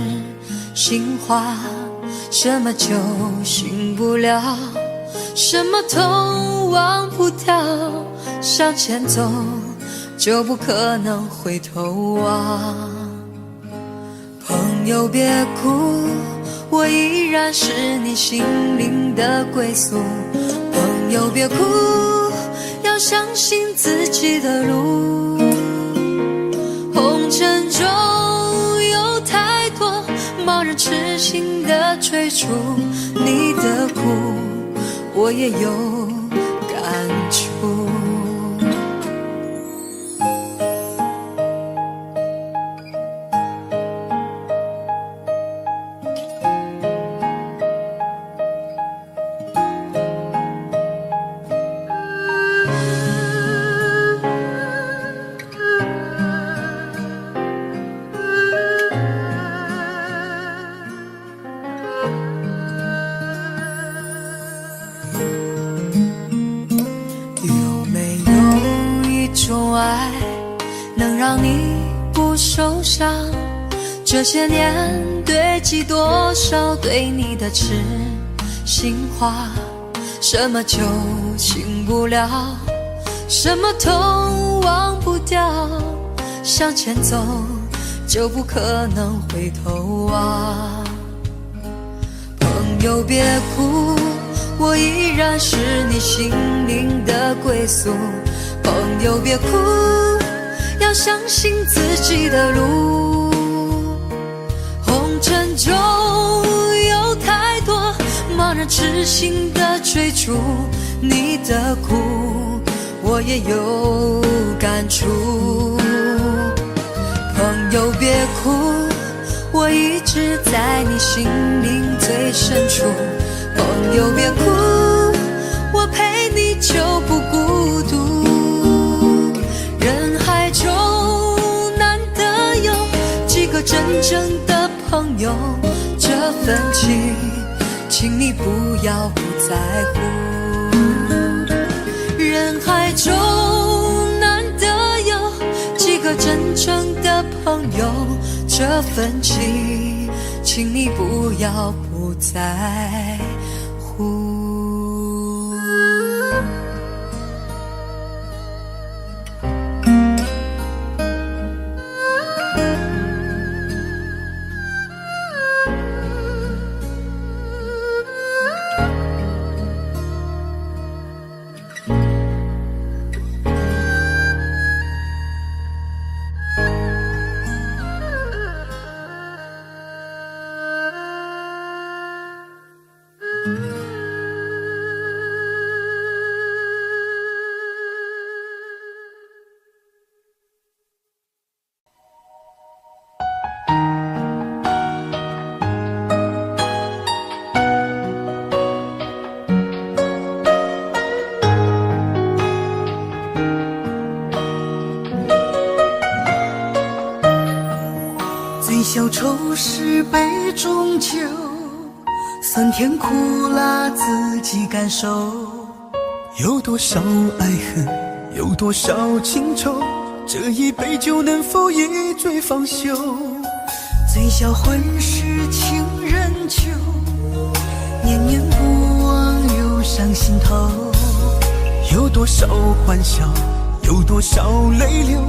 心话，什么酒醒不了，什么痛忘不掉，向前走就不可能回头望。朋友别哭，我依然是你心灵的归宿。朋友别哭，要相信自己的路。红尘中有太多盲人痴心的追逐，你的苦我也有感触。这些年堆积多少对你的痴心话，什么酒醒不了，什么痛忘不掉，向前走就不可能回头望。朋友别哭，我依然是你心灵的归宿。朋友别哭，要相信自己的路。红尘中有太多盲人痴心的追逐，你的苦我也有感触。朋友别哭，我一直在你心灵最深处。朋友别哭，我陪你就不孤独。人海中难得有几个真正的朋友，这份情，请你不要不在乎。人海中难得有几个真正的朋友，这份情，请你不要不在乎。醉消愁是杯中酒，酸甜苦辣自己感受。有多少爱恨，有多少情愁，这一杯酒能否一醉方休？醉消魂是情人酒，念念不忘忧伤心头。有多少欢笑，有多少泪流，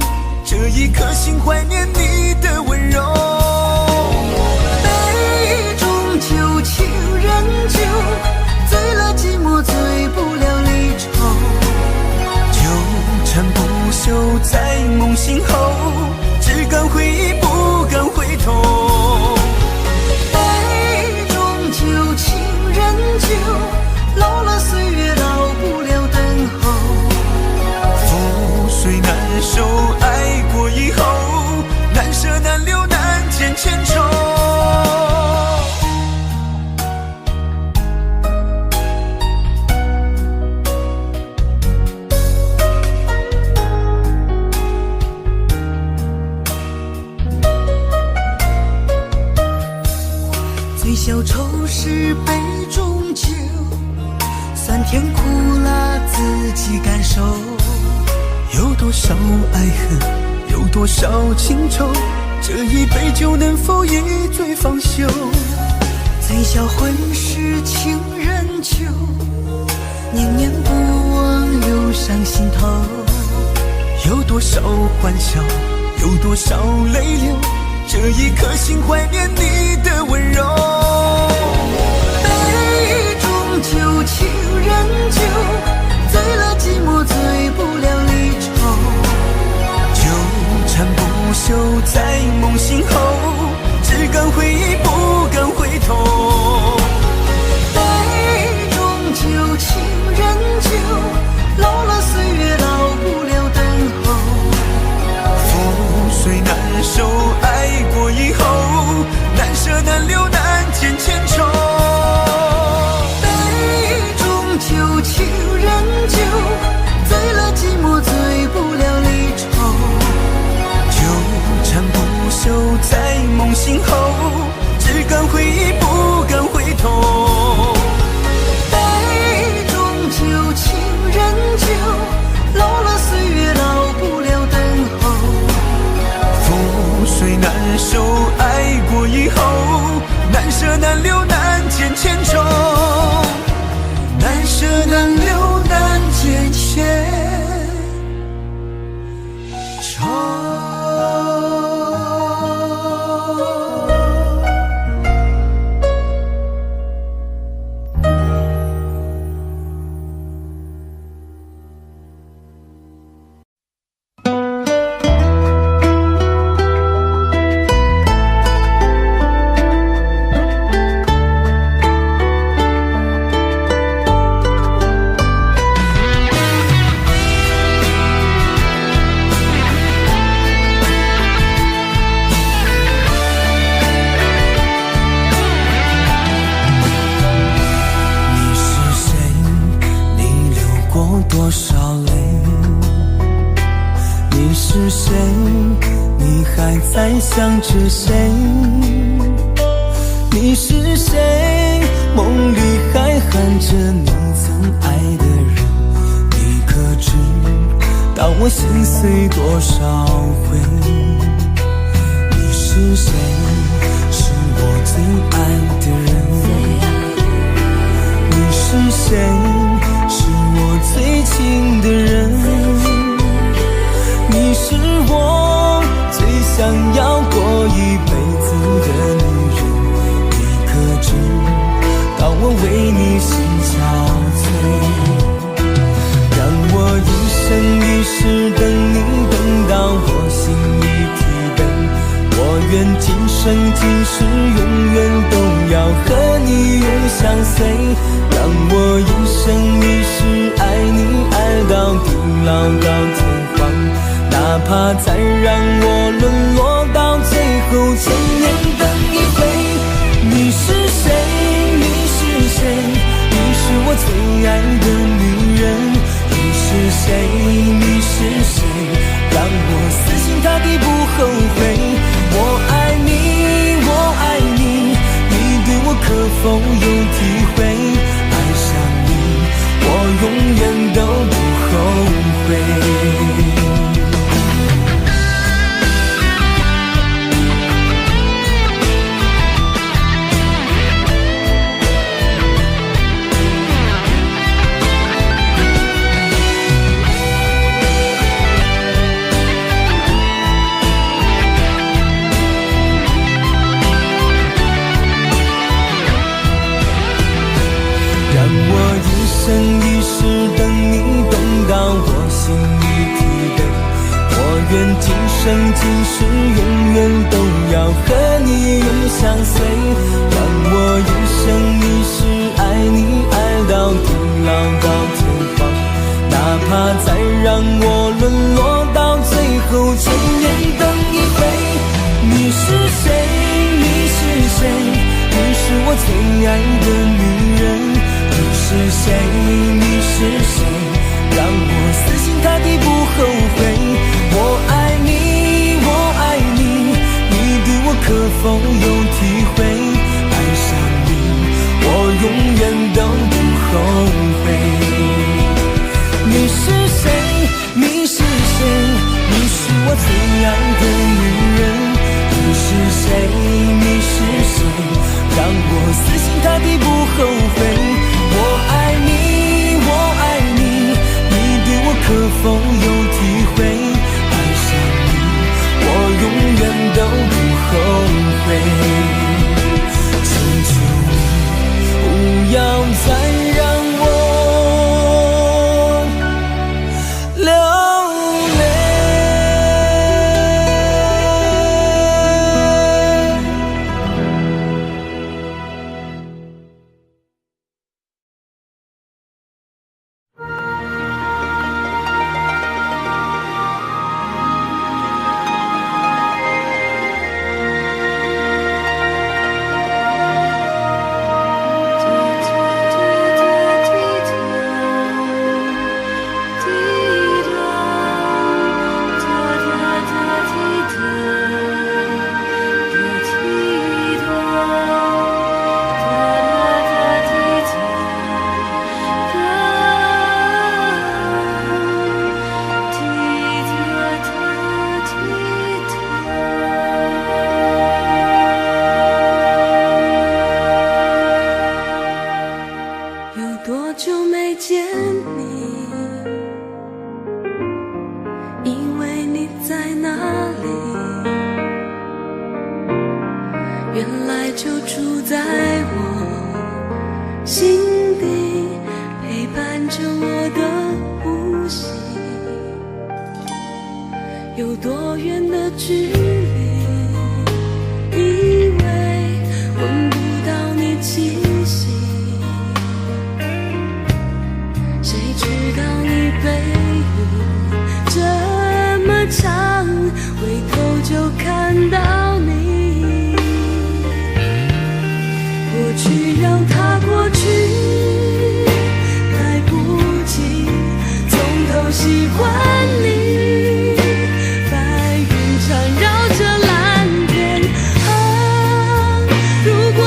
这一颗心怀念你的温柔。杯中酒，情人酒，醉了寂寞，醉不了离愁。纠缠不休在梦醒后，只敢回忆不敢回头。杯中酒，情人酒，老了岁月老不了等候。覆水难收，爱过以后，难舍难留难见千愁。醉消愁是杯中酒，酸甜苦辣自己感受。有多少爱恨，有多少情愁，这一杯酒能否一醉方休？醉消魂是情人酒，念念不忘忧伤心头。有多少欢笑，有多少泪流，这一颗心怀念你的温柔。杯中酒，情人酒，醉了寂寞，醉不了离愁。纠缠不休在梦醒后，只敢回忆不敢回头。杯中酒，情人酒，老了岁月老不了等候。覆水难收，爱过以后，难舍难留难见千愁。杯中酒，情人酒，醉了寂寞，醉不了离愁。纠缠不休在梦醒后，只敢回忆不敢回头。杯中酒，情人酒，老了岁月老不了等候。覆水难收，爱过以后，难舍难留难见千愁。难舍难留难见千愁。在想着谁？你是谁？梦里还喊着你曾爱的人，你可知道我心碎多少回？你是谁？是我最爱的人。你是谁？是我最亲的人。你是我最想要过一辈子的女人。你可知道我为你心憔悴？让我一生一世等你，等到我心已疲惫。我愿今生今世永远都要和你永相随。让我一生一世爱你，爱到地老到天荒。哪怕再让我沦落到最后千年等一回。你是谁？你是谁？你是我最爱的女人。你是谁？你是谁？让我死心塌地不后悔。我爱你，我爱你，你对我可否有体会？爱上你，我永远都不后悔。一生一世等你，等到我心已疲惫。我愿今生今世永远都要和你永相随。让我一生一世爱你，爱到地老到天荒。哪怕再让我沦落到最后千年等一回。你是谁？你是谁？你是我最爱的女人。你是谁？你是谁？让我死心塌地不后悔。我爱你，我爱你，你对我可否有体会？爱上你，我永远都不后悔。你是谁？你是谁？你是我最爱的女人。你是谁？你是谁？让我死心塌地不后悔。我爱你，我爱你，你对我可否有体会？爱上你，我永远都不后悔。请求你不要再让我流泪。原来就住在我心底，陪伴着我的呼吸。有多远的距离，以为闻不到你气息，谁知道你背影这么长，回头就看到你。过去让它过去，来不及从头喜欢你。白云缠绕着蓝天啊，如果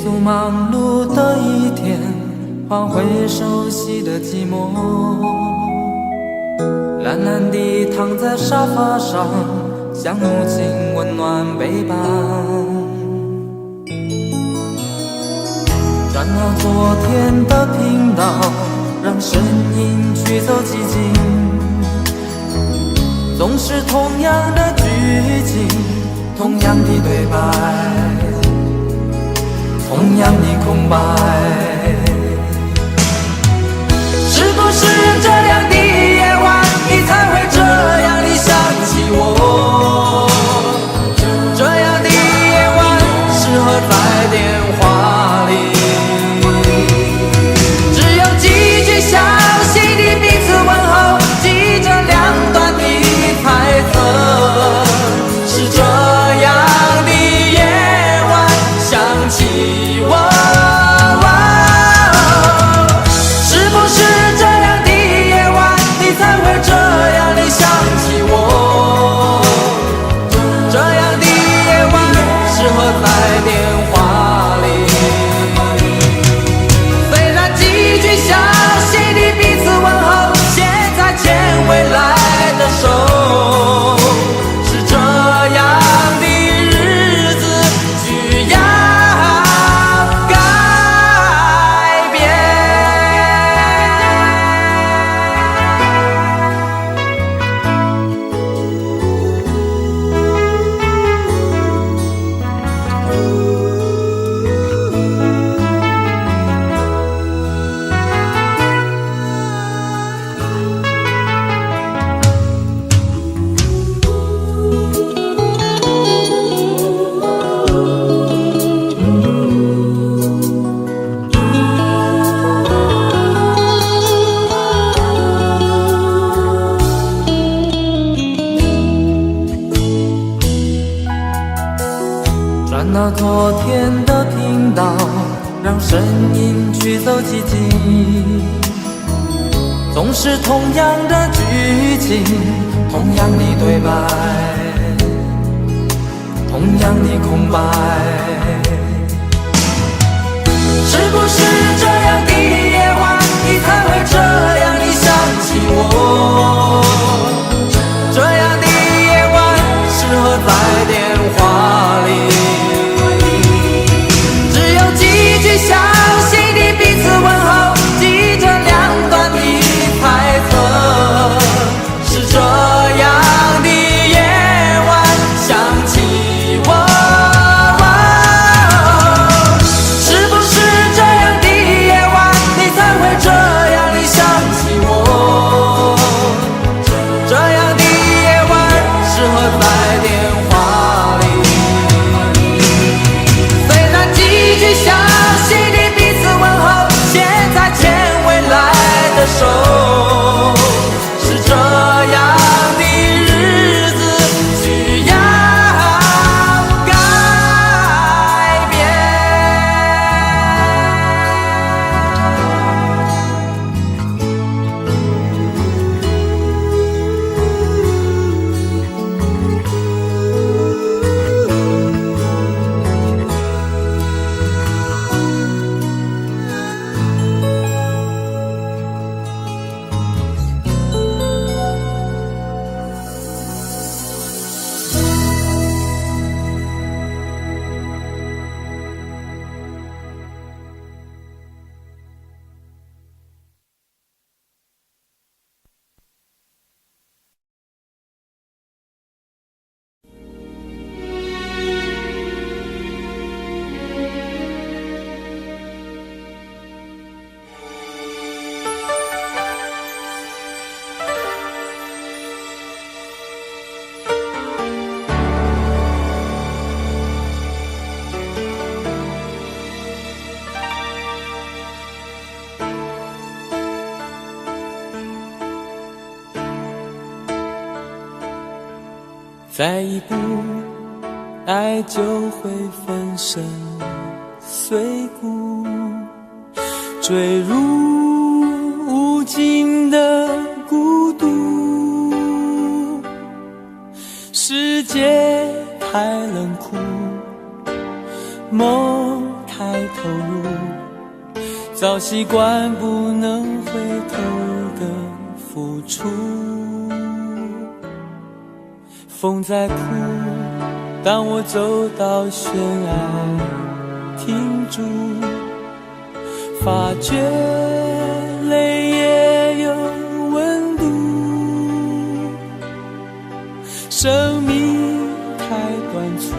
速忙碌的一天，换回熟悉的寂寞。懒懒地躺在沙发上，像母亲温暖背膀。转到昨天的频道，让声音驱走寂静。总是同样的剧情，同样的对白，同样的空白。是不是这样的夜晚，你才会这样地想起我？这样的夜晚适合在电话里，只有几句详细的彼此问候，记着两端的猜测。是这样的夜晚想起我。转到昨天的频道，让声音驱走寂静。总是同样的剧情，同样的对白，同样的空白。是不是这样的夜晚，你才会这样地想起我？这样的夜晚适合在电话里，详细的彼此问候，记着两端的猜测。是这样的夜晚想起我。是不是这样的夜晚，你才会这样地想起我？这样的夜晚适合在电话里，虽然几句详手，是这样的日子需要改变。再一步，爱就会粉身碎骨，坠入无尽的孤独。世界太冷酷，梦太投入，早习惯不能回头的付出。风在哭，当我走到悬崖停住，发觉泪也有温度。生命太短促，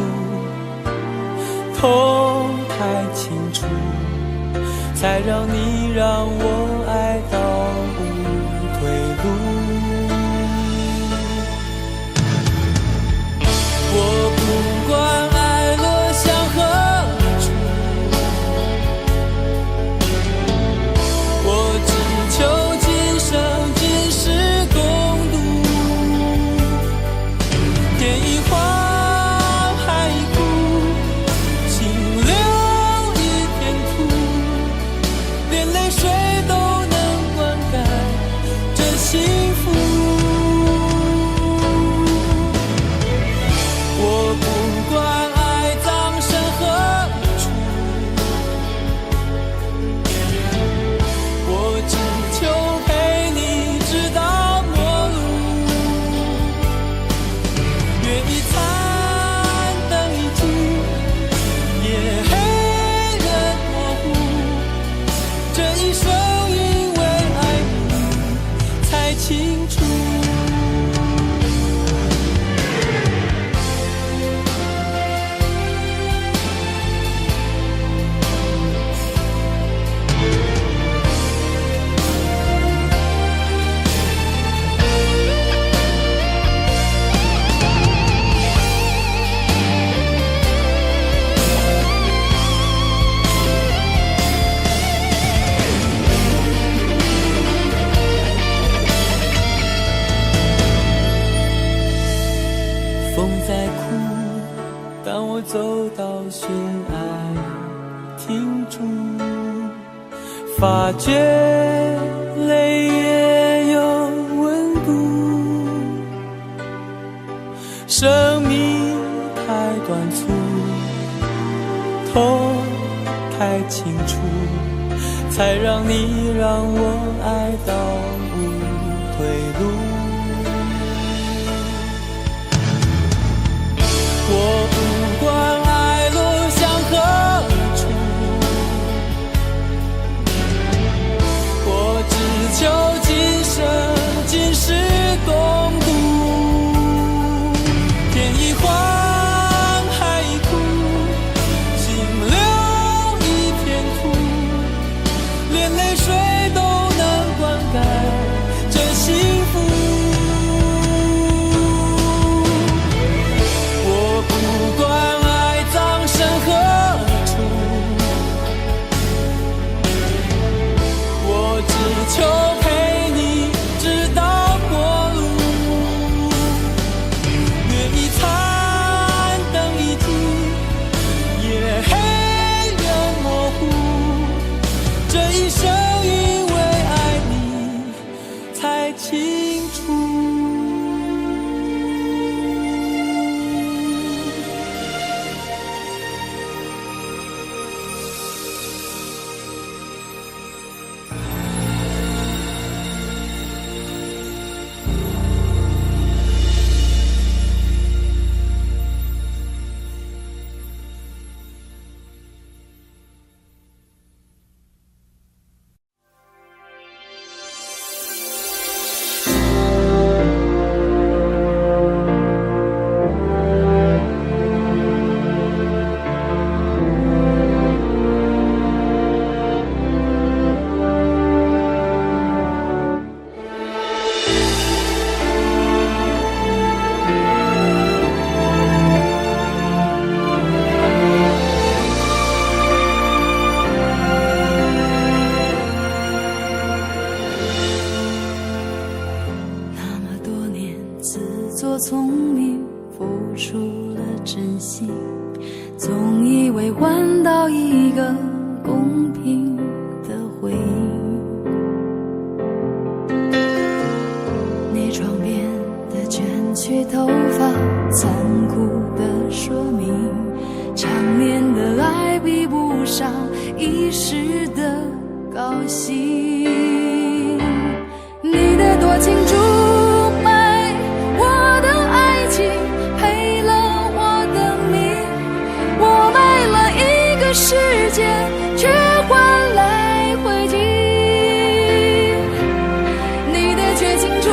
痛太清楚，才让你让我爱到无退路。我不管爱落向何处，我只求今生今世共度。天一荒，海一枯，情留一片土，连泪水都能灌溉这幸福。我不管爱葬身何处，我只求陪你直到末路。月一残，灯一尽，夜黑人模糊，这一生因为爱你才清楚。风在哭，当我走到悬崖停住，发觉泪也有温度。生命太短促，痛太清楚，才让你让我爱到无退路。我不管爱落向何处，我只求今生今世共度。天一荒，海一枯，心留一片土，连泪水都能灌溉这幸福。我不一时的高兴。你的多情出卖我的爱情，赔了我的命。我卖了一个世界，却换来灰烬。你的绝情出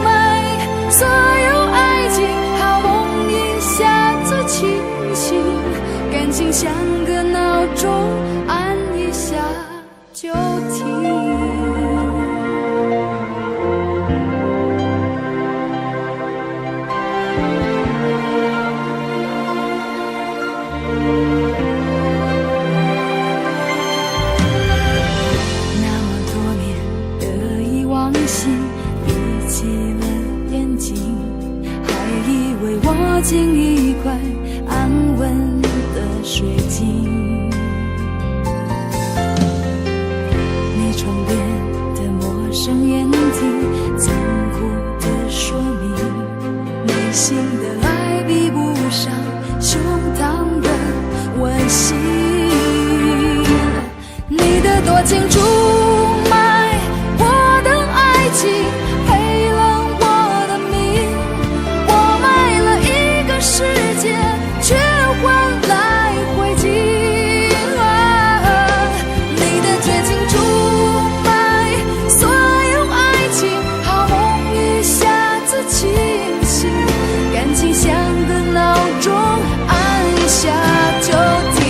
卖所有爱情，好梦一下子清醒。感情像个闹钟，按一下就停。握紧一块安稳的水晶，你窗边的陌生眼睛残酷地说明，内心的爱比不上胸膛的温馨。你的多情出卖我的爱情，赔了我的命。我卖了一个世界，却换来灰烬。你的绝情出卖所有爱情，好梦一下子清醒。感情像个闹钟，按一下就停。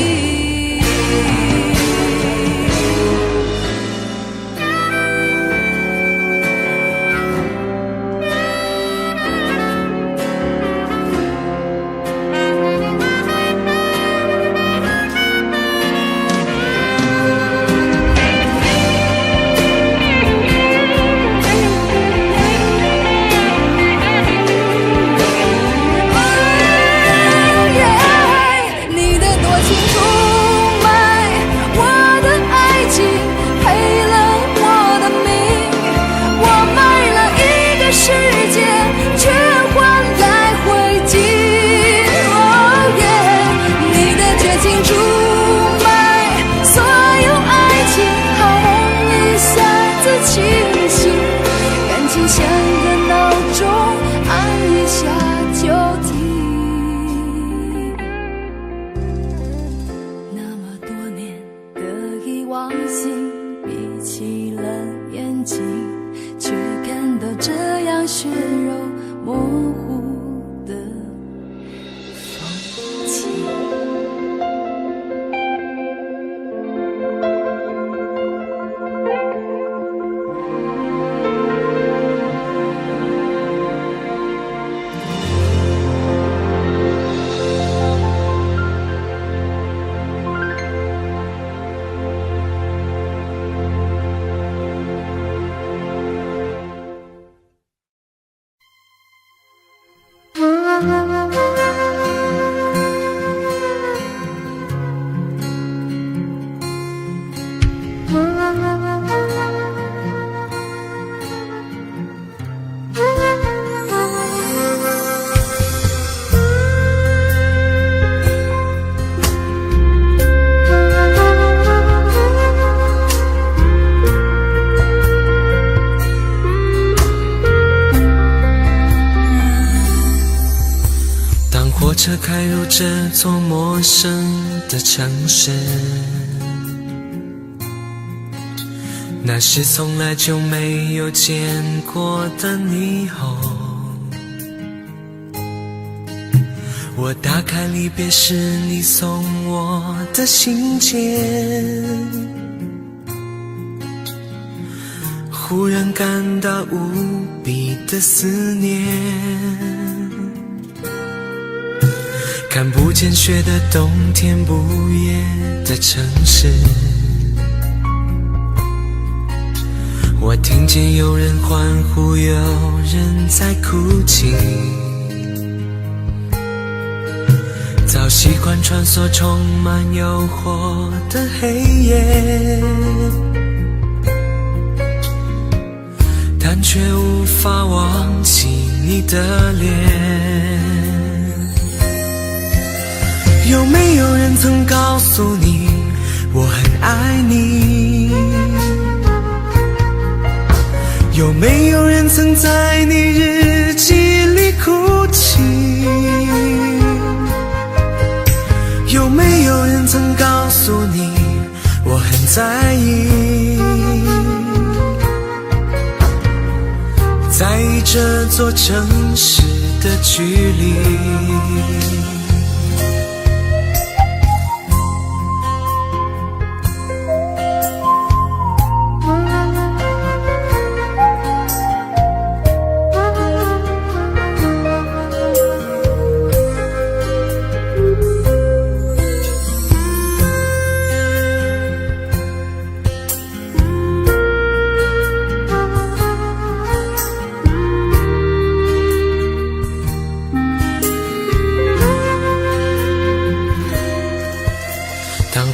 像个闹钟，按一下就停。那么多年得意忘形，闭起了眼睛，却看到这样血肉模糊的风景。火车开入这座陌生的城市，那是从来就没有见过的霓虹。我打开离别时你送我的信件，忽然感到无比的思念。看不见雪的冬天，不夜的城市，我听见有人欢呼，有人在哭泣。早习惯穿梭充满诱惑的黑夜，但却无法忘记你的脸。有没有人曾告诉你，我很你？有没有人曾在你日记里哭泣？有没有人曾告诉你我很在意？在这座城市的距离，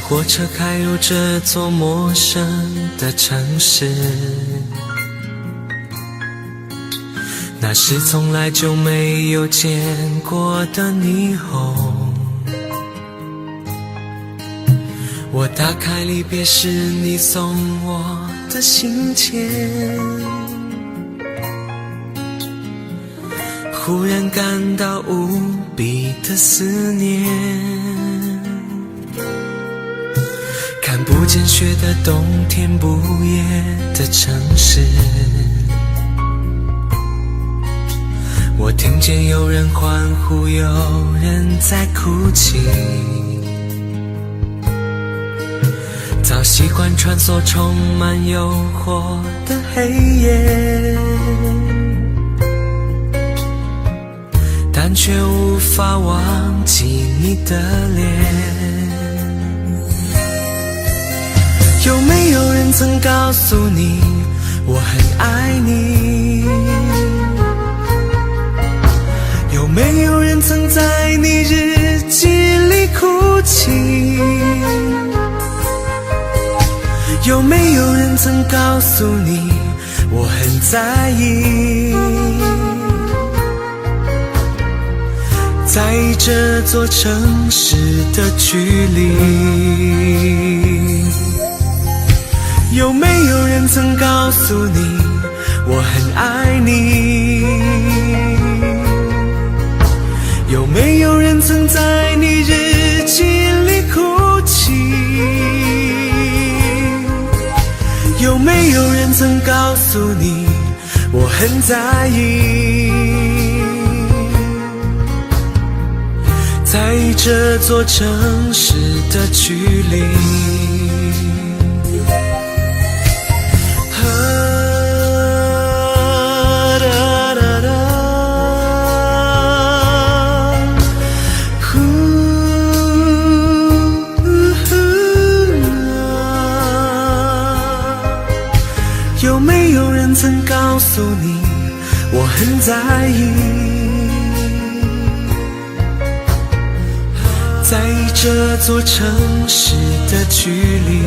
火车开入这座陌生的城市，那是从来就没有见过的霓虹。我打开离别时你送我的信笺，忽然感到无比的思念。看不见雪的冬天，不夜的城市，我听见有人欢呼，有人在哭泣。早习惯穿梭充满诱惑的黑夜，但却无法忘记你的脸。有没有人曾告诉你我很爱你？有没有人曾在你日记里哭泣？有没有人曾告诉你我很在意？在这座城市的距离，有没有人曾告诉你我很爱你？有没有人曾在你日记里哭泣？有没有人曾告诉你我很在意？在这座城市的距离，有没有人曾告诉你我很在意？在这座城市的距离，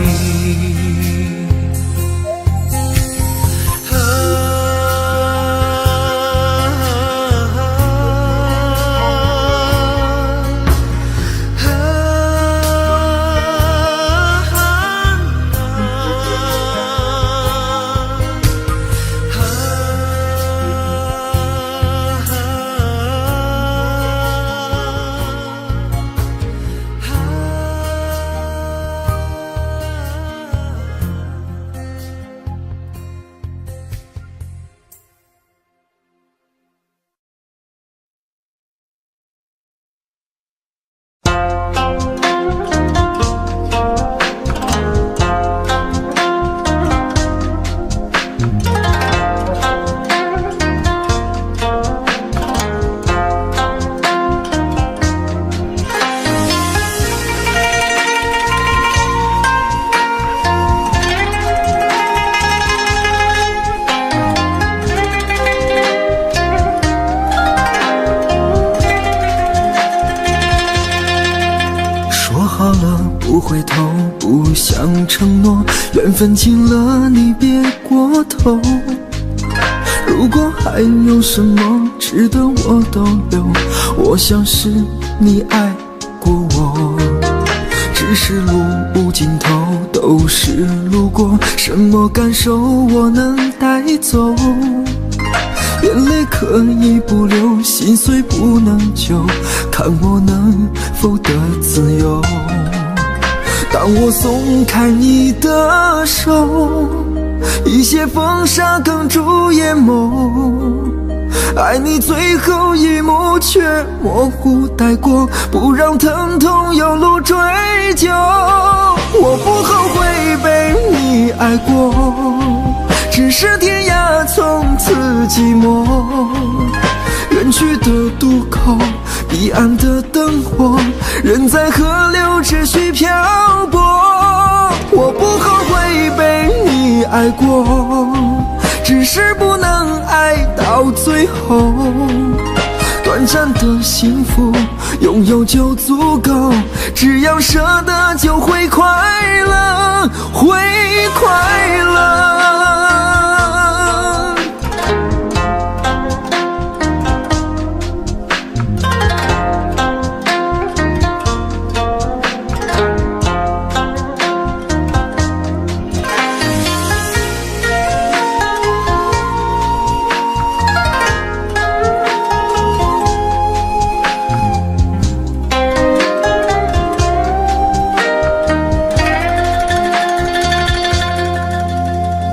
不回头，不想承诺，缘分尽了，你别过头。如果还有什么值得我逗留，我想是你爱过我。只是路无尽头，都是路过，什么感受我能带走？眼泪可以不流，心碎不能救，看我能否得自由。当我松开你的手，一些风沙哽住眼眸，爱你最后一幕却模糊带过，不让疼痛有路追究。我不后悔被你爱过，只是天涯从此寂寞。远去的渡口，彼岸的灯火，人在河流只需漂泊。我不后悔被你爱过，只是不能爱到最后。短暂的幸福拥有就足够，只要舍得就会快乐，会快乐。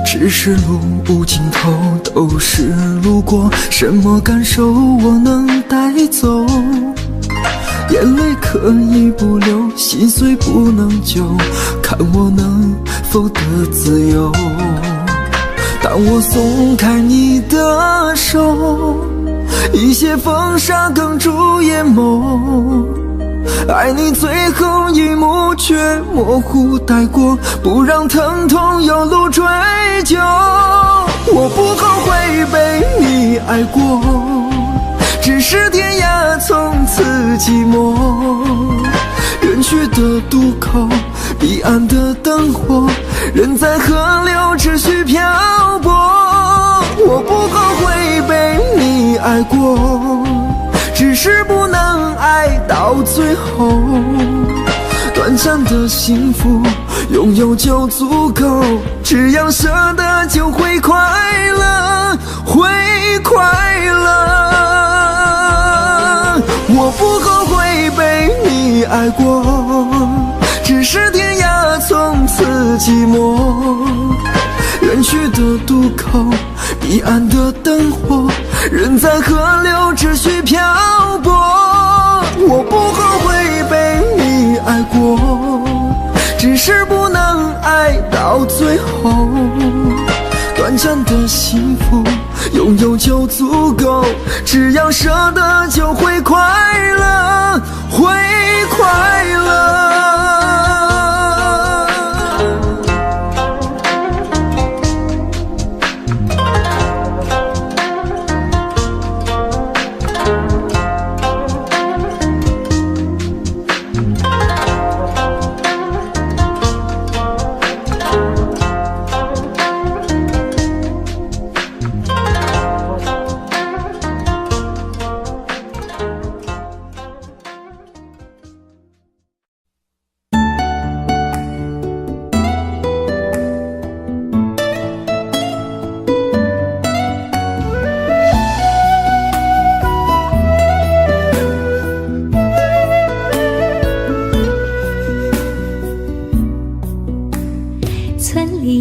只是路无尽头，都是路过，什么感受我能带走？眼泪可以不流，心碎不能救，看我能否得自由。当我松开你的手，一些风沙哽住眼眸，爱你最后一幕却模糊带过，不让疼痛有路追究。我不后悔被你爱过，只是天涯从此寂寞。远去的渡口，彼岸的灯火，人在河流只需漂泊。我不后悔被你爱过，只是不能爱到最后。短暂的幸福拥有就足够，只要舍得就会快乐，会快乐。我不后悔被你爱过，只是天涯从此寂寞。远去的渡口，彼岸的灯火，人在河流只需漂泊。我不后悔被你爱过，只是不能爱到最后。短暂的幸福拥有就足够，只要舍得就会快乐，会快乐。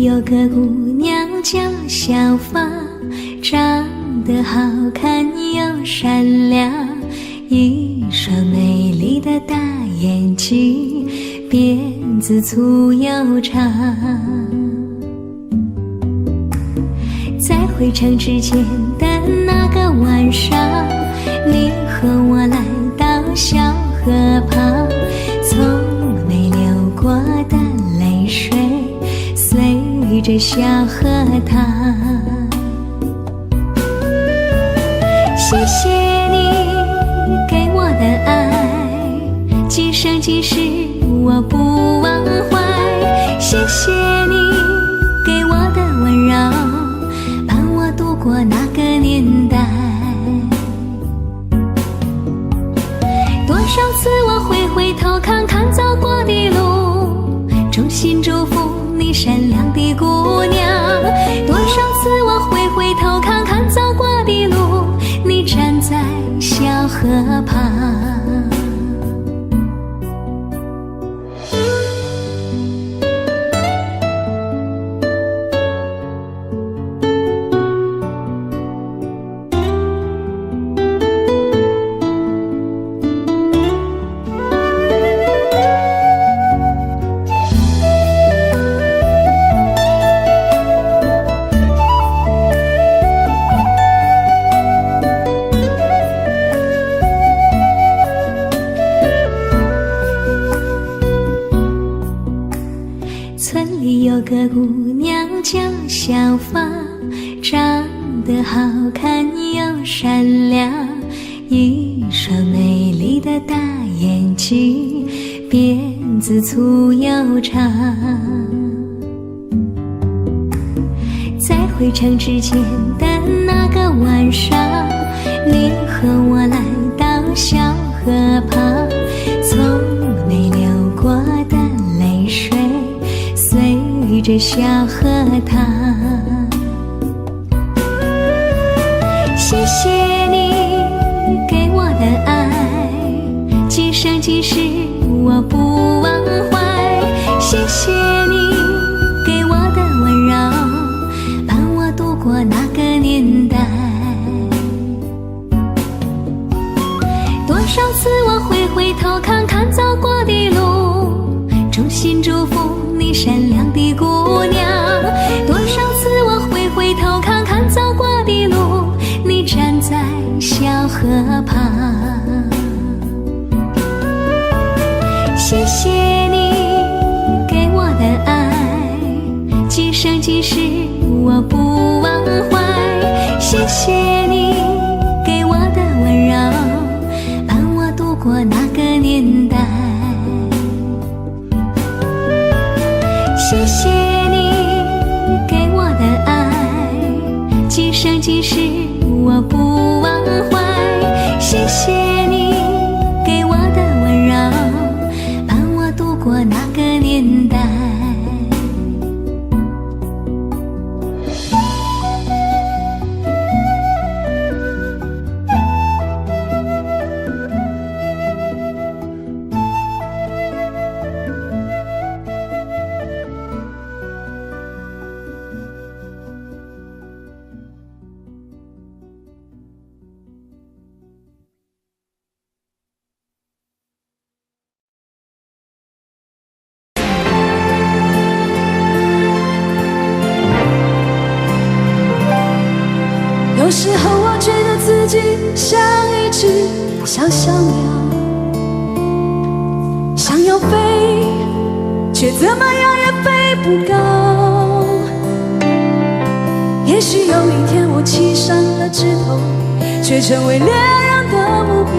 有个姑娘叫小芳，长得好看又善良，一双美丽的大眼睛，辫子粗又长。在回城之前的那个晚上，你和我来到小河旁，从没流过的泪水随着小河淌。谢谢你给我的爱，今生今世我不忘怀。谢谢你给我的温柔，伴我度过那个年代。多少次我回头看看走过的路，有个姑娘叫小芳，长得好看又善良，一双美丽的大眼睛，辫子粗又长。在回城之前的那个晚上，你和我来到小河旁，从没流过的泪水随着小河淌。谢谢你给我的爱，今生今世我不忘怀。谢谢你给我的温柔，伴我度过那个年代。多少次我会回头看看走过的路，衷心祝福你善良的姑娘。多少次我会回头看看走过的路，你站在小河旁。谢谢你给我的爱，今生今世我不忘怀。谢谢你给我的温柔，伴我度过那个年代。谢谢你给我的爱，今生今世我不忘怀。谢谢你给我的温柔，伴我度过那个年代。有时候我觉得自己像一只小小鸟，想要飞，却怎么样也飞不高。也许有一天我栖上了枝头，却成为猎人的目标。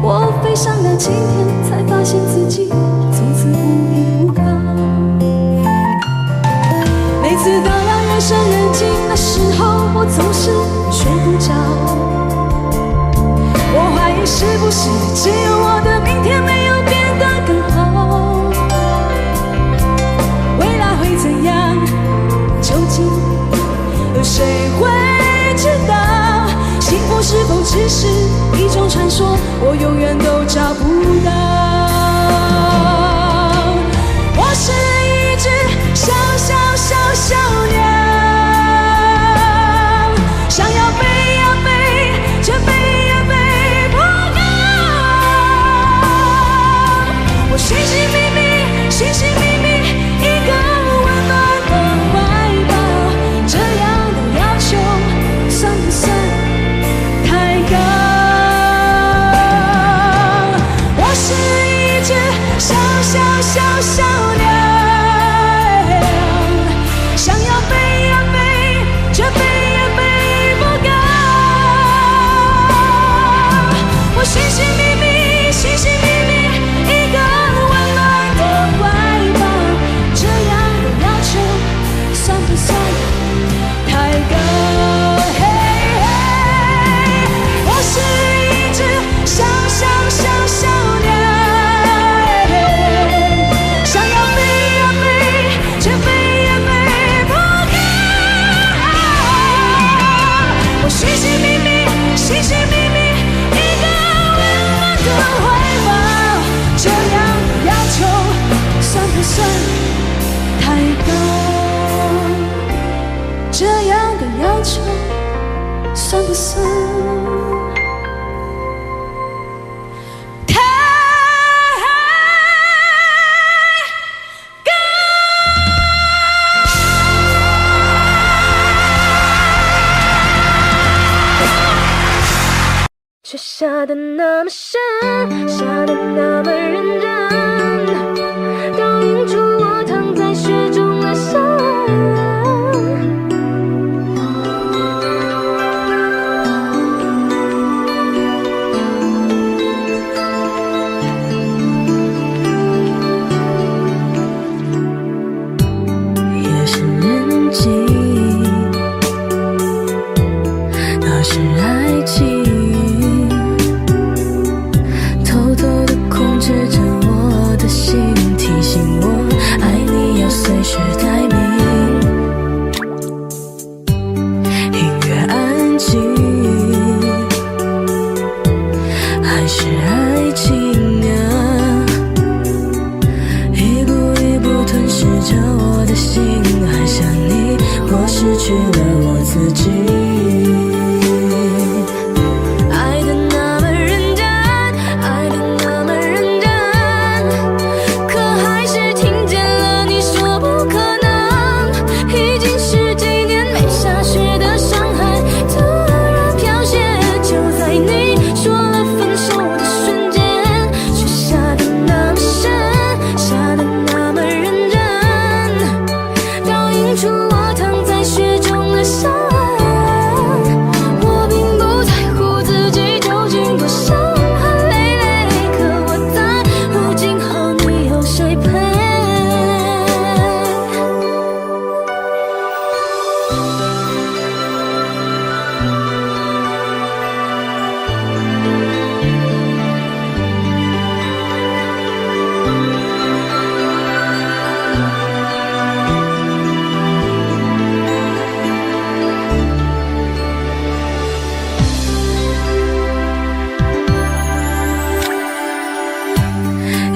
我飞上了青天，才发现自己从此无依无靠。每次当夜深人静的时候，我总是睡不着。我怀疑是不是只有我的明天没有变得更好？未来会怎样？究竟有谁会知道？幸福是否只是一种传说？我永远都找不到。我是一只小小小小鸟，想要飞呀飞，却飞呀飞不高。我寻寻觅觅，寻寻觅觅一个温暖的怀抱，这样的要求算不算太高？我是一只小小小小鸟，想要飞呀飞，却飞呀飞不高。我寻寻觅觅，寻寻觅觅一个温暖的怀抱，这样的要求算不算太高？我是一只小小小小鸟，想要飞呀飞，却飞呀飞不高。我寻寻觅觅，寻寻觅觅一个温暖的怀抱，这样的要求算不算太高？这样的要求算不算太高？却下得那么深，下得那么认真，倒映出我躺在雪中那是人际，那是爱情，偷偷地控制着我的心，提醒我爱你要随时待命。音乐安静，还是爱情啊，一步一步吞噬着我的心，爱上你，我失去了我自己。爱的那么认真，爱的那么认真，可还是听见了你说不可能。已经十几年没下雪的上海，突然飘雪，就在你说了分手的瞬间，雪下得那么深，下得那么认真，倒映出我躺在雪中的伤痕。我并不在乎自己究竟多伤痕累累，可我在乎今后你有谁陪。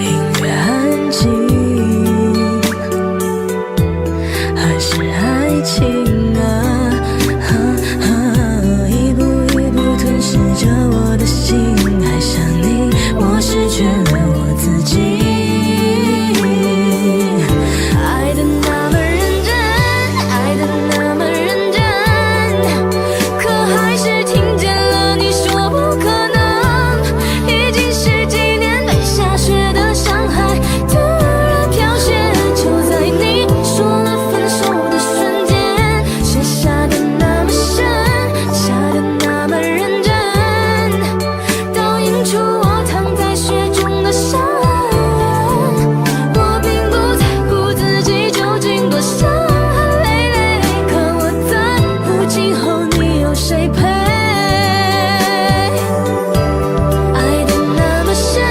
音乐安静，还是爱情啊，一步一步吞噬着我的心，爱上你，我失去了我自己。爱的那么认真，爱的那么认真，可还是听见了你说不可能。已经十几年没下雪的上海，突然飘雪，就在你说了分手的瞬间，雪下得那么深，下得那么认真，倒映出我躺在雪中的伤痕。我并不在乎自己究竟多伤痕累累，可我在乎今后你有谁陪。爱的那么深，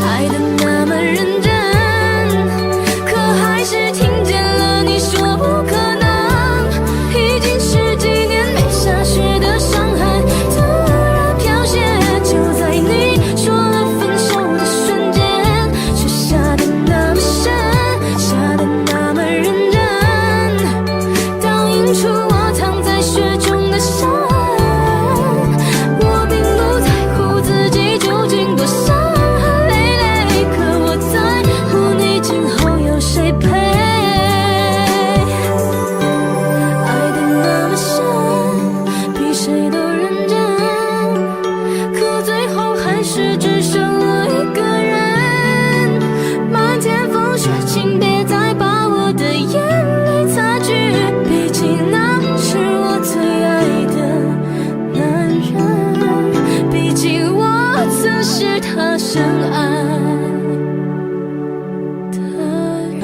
爱的那么认真，可还是听见了你说不可能。已经十几年没下雪的上海，突然飘雪，就在你说了分手的瞬间，雪下得那么深，下得那么认真，倒映出我躺在雪中的伤痕。我并不在乎自己究竟多伤痕累累，可我在乎你今后有谁陪。爱的那么深，比谁都认真，可最后还是只剩了一个人。漫天风雪，请别再把我的眼泪擦去，毕竟那是我最爱的男人，毕竟我曾是他深爱的人。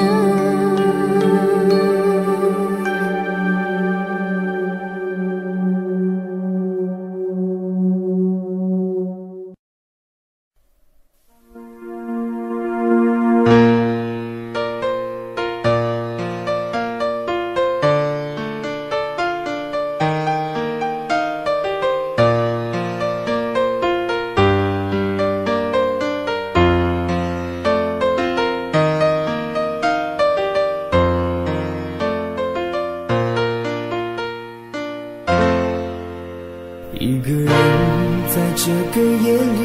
一个人在这个夜里，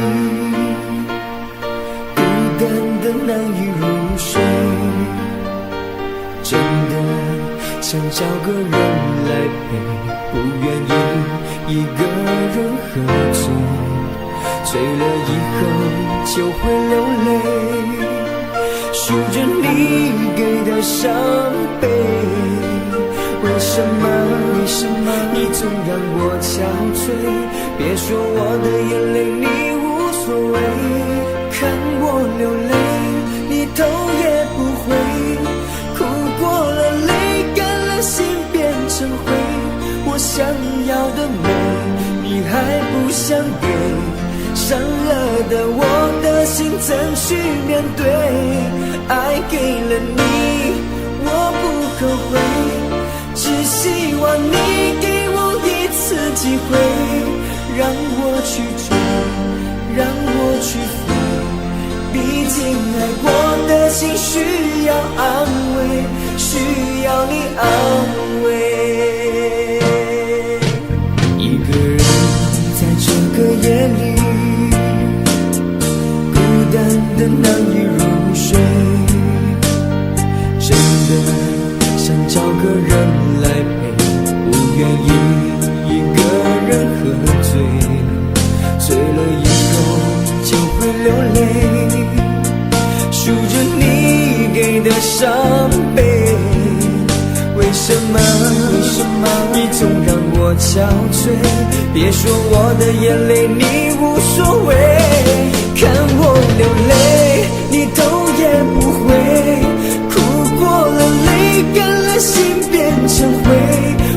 孤单的难以入睡，真的想找个人来陪，不愿意一个人喝醉，醉了以后就会流泪，数着你给的伤悲。为什么你总让我憔悴？别说我的眼泪你无所谓，看我流泪你头也不回，哭过了泪干想给伤了的我的心怎去面对？爱给了你，我不后悔，只希望你给我一次机会，让我去追，让我去飞。毕竟爱过的心需要安慰，需要你安慰。一个人在这个夜里，孤单的难以入睡，真的想找个人来陪，不愿意一个人喝醉，醉了以后就会流泪，数着你给的伤悲。为什么你总让我憔悴？别说我的眼泪你无所谓，看我流泪你头也不回，哭过了泪干了心变成灰。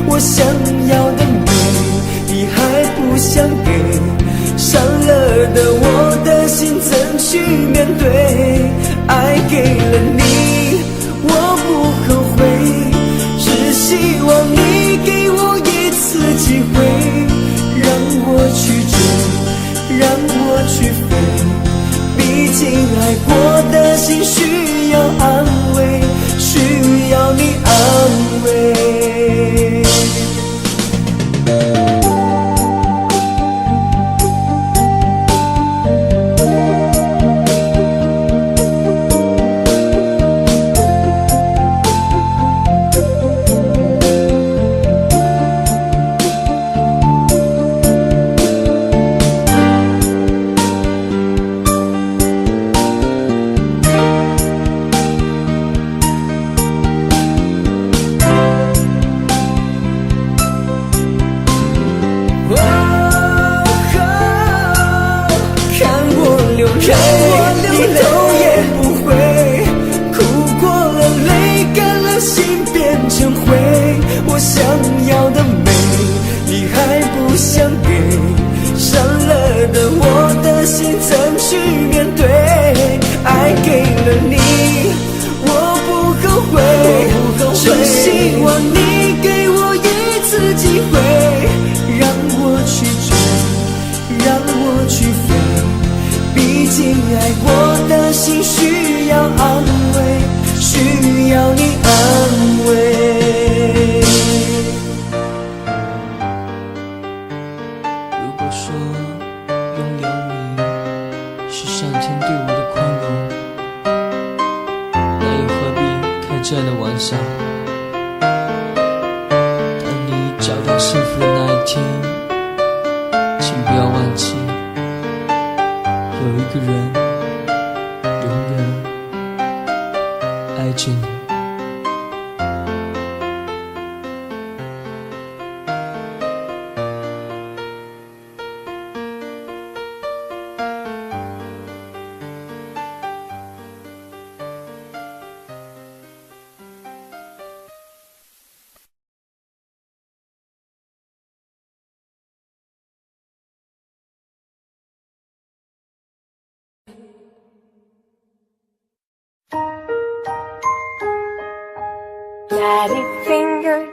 我想要的美你还不想给，伤了的我的心怎去面对？爱给了你我不后悔，只希望你给我一次机会，让我去追，让我去飞。毕竟爱过的心需要安慰，需要你安慰。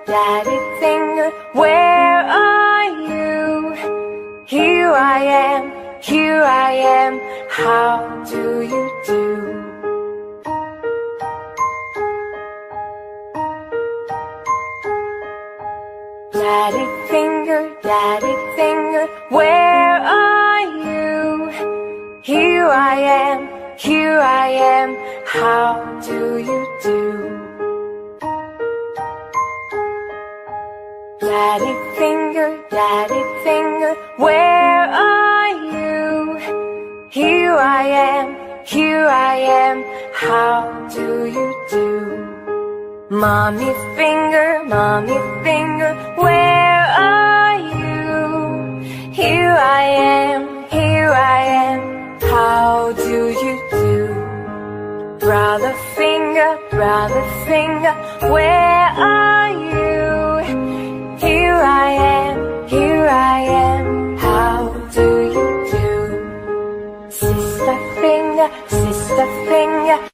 Daddy finger, where are you? Here I am, how do you do? Daddy finger, where are you? Here I am, how do you do? Daddy finger, where are you? Here I am, how do you do? Mommy finger, where are you? Here I am, how do you do? Brother finger, where are you? Here I am, how do finger, sister finger.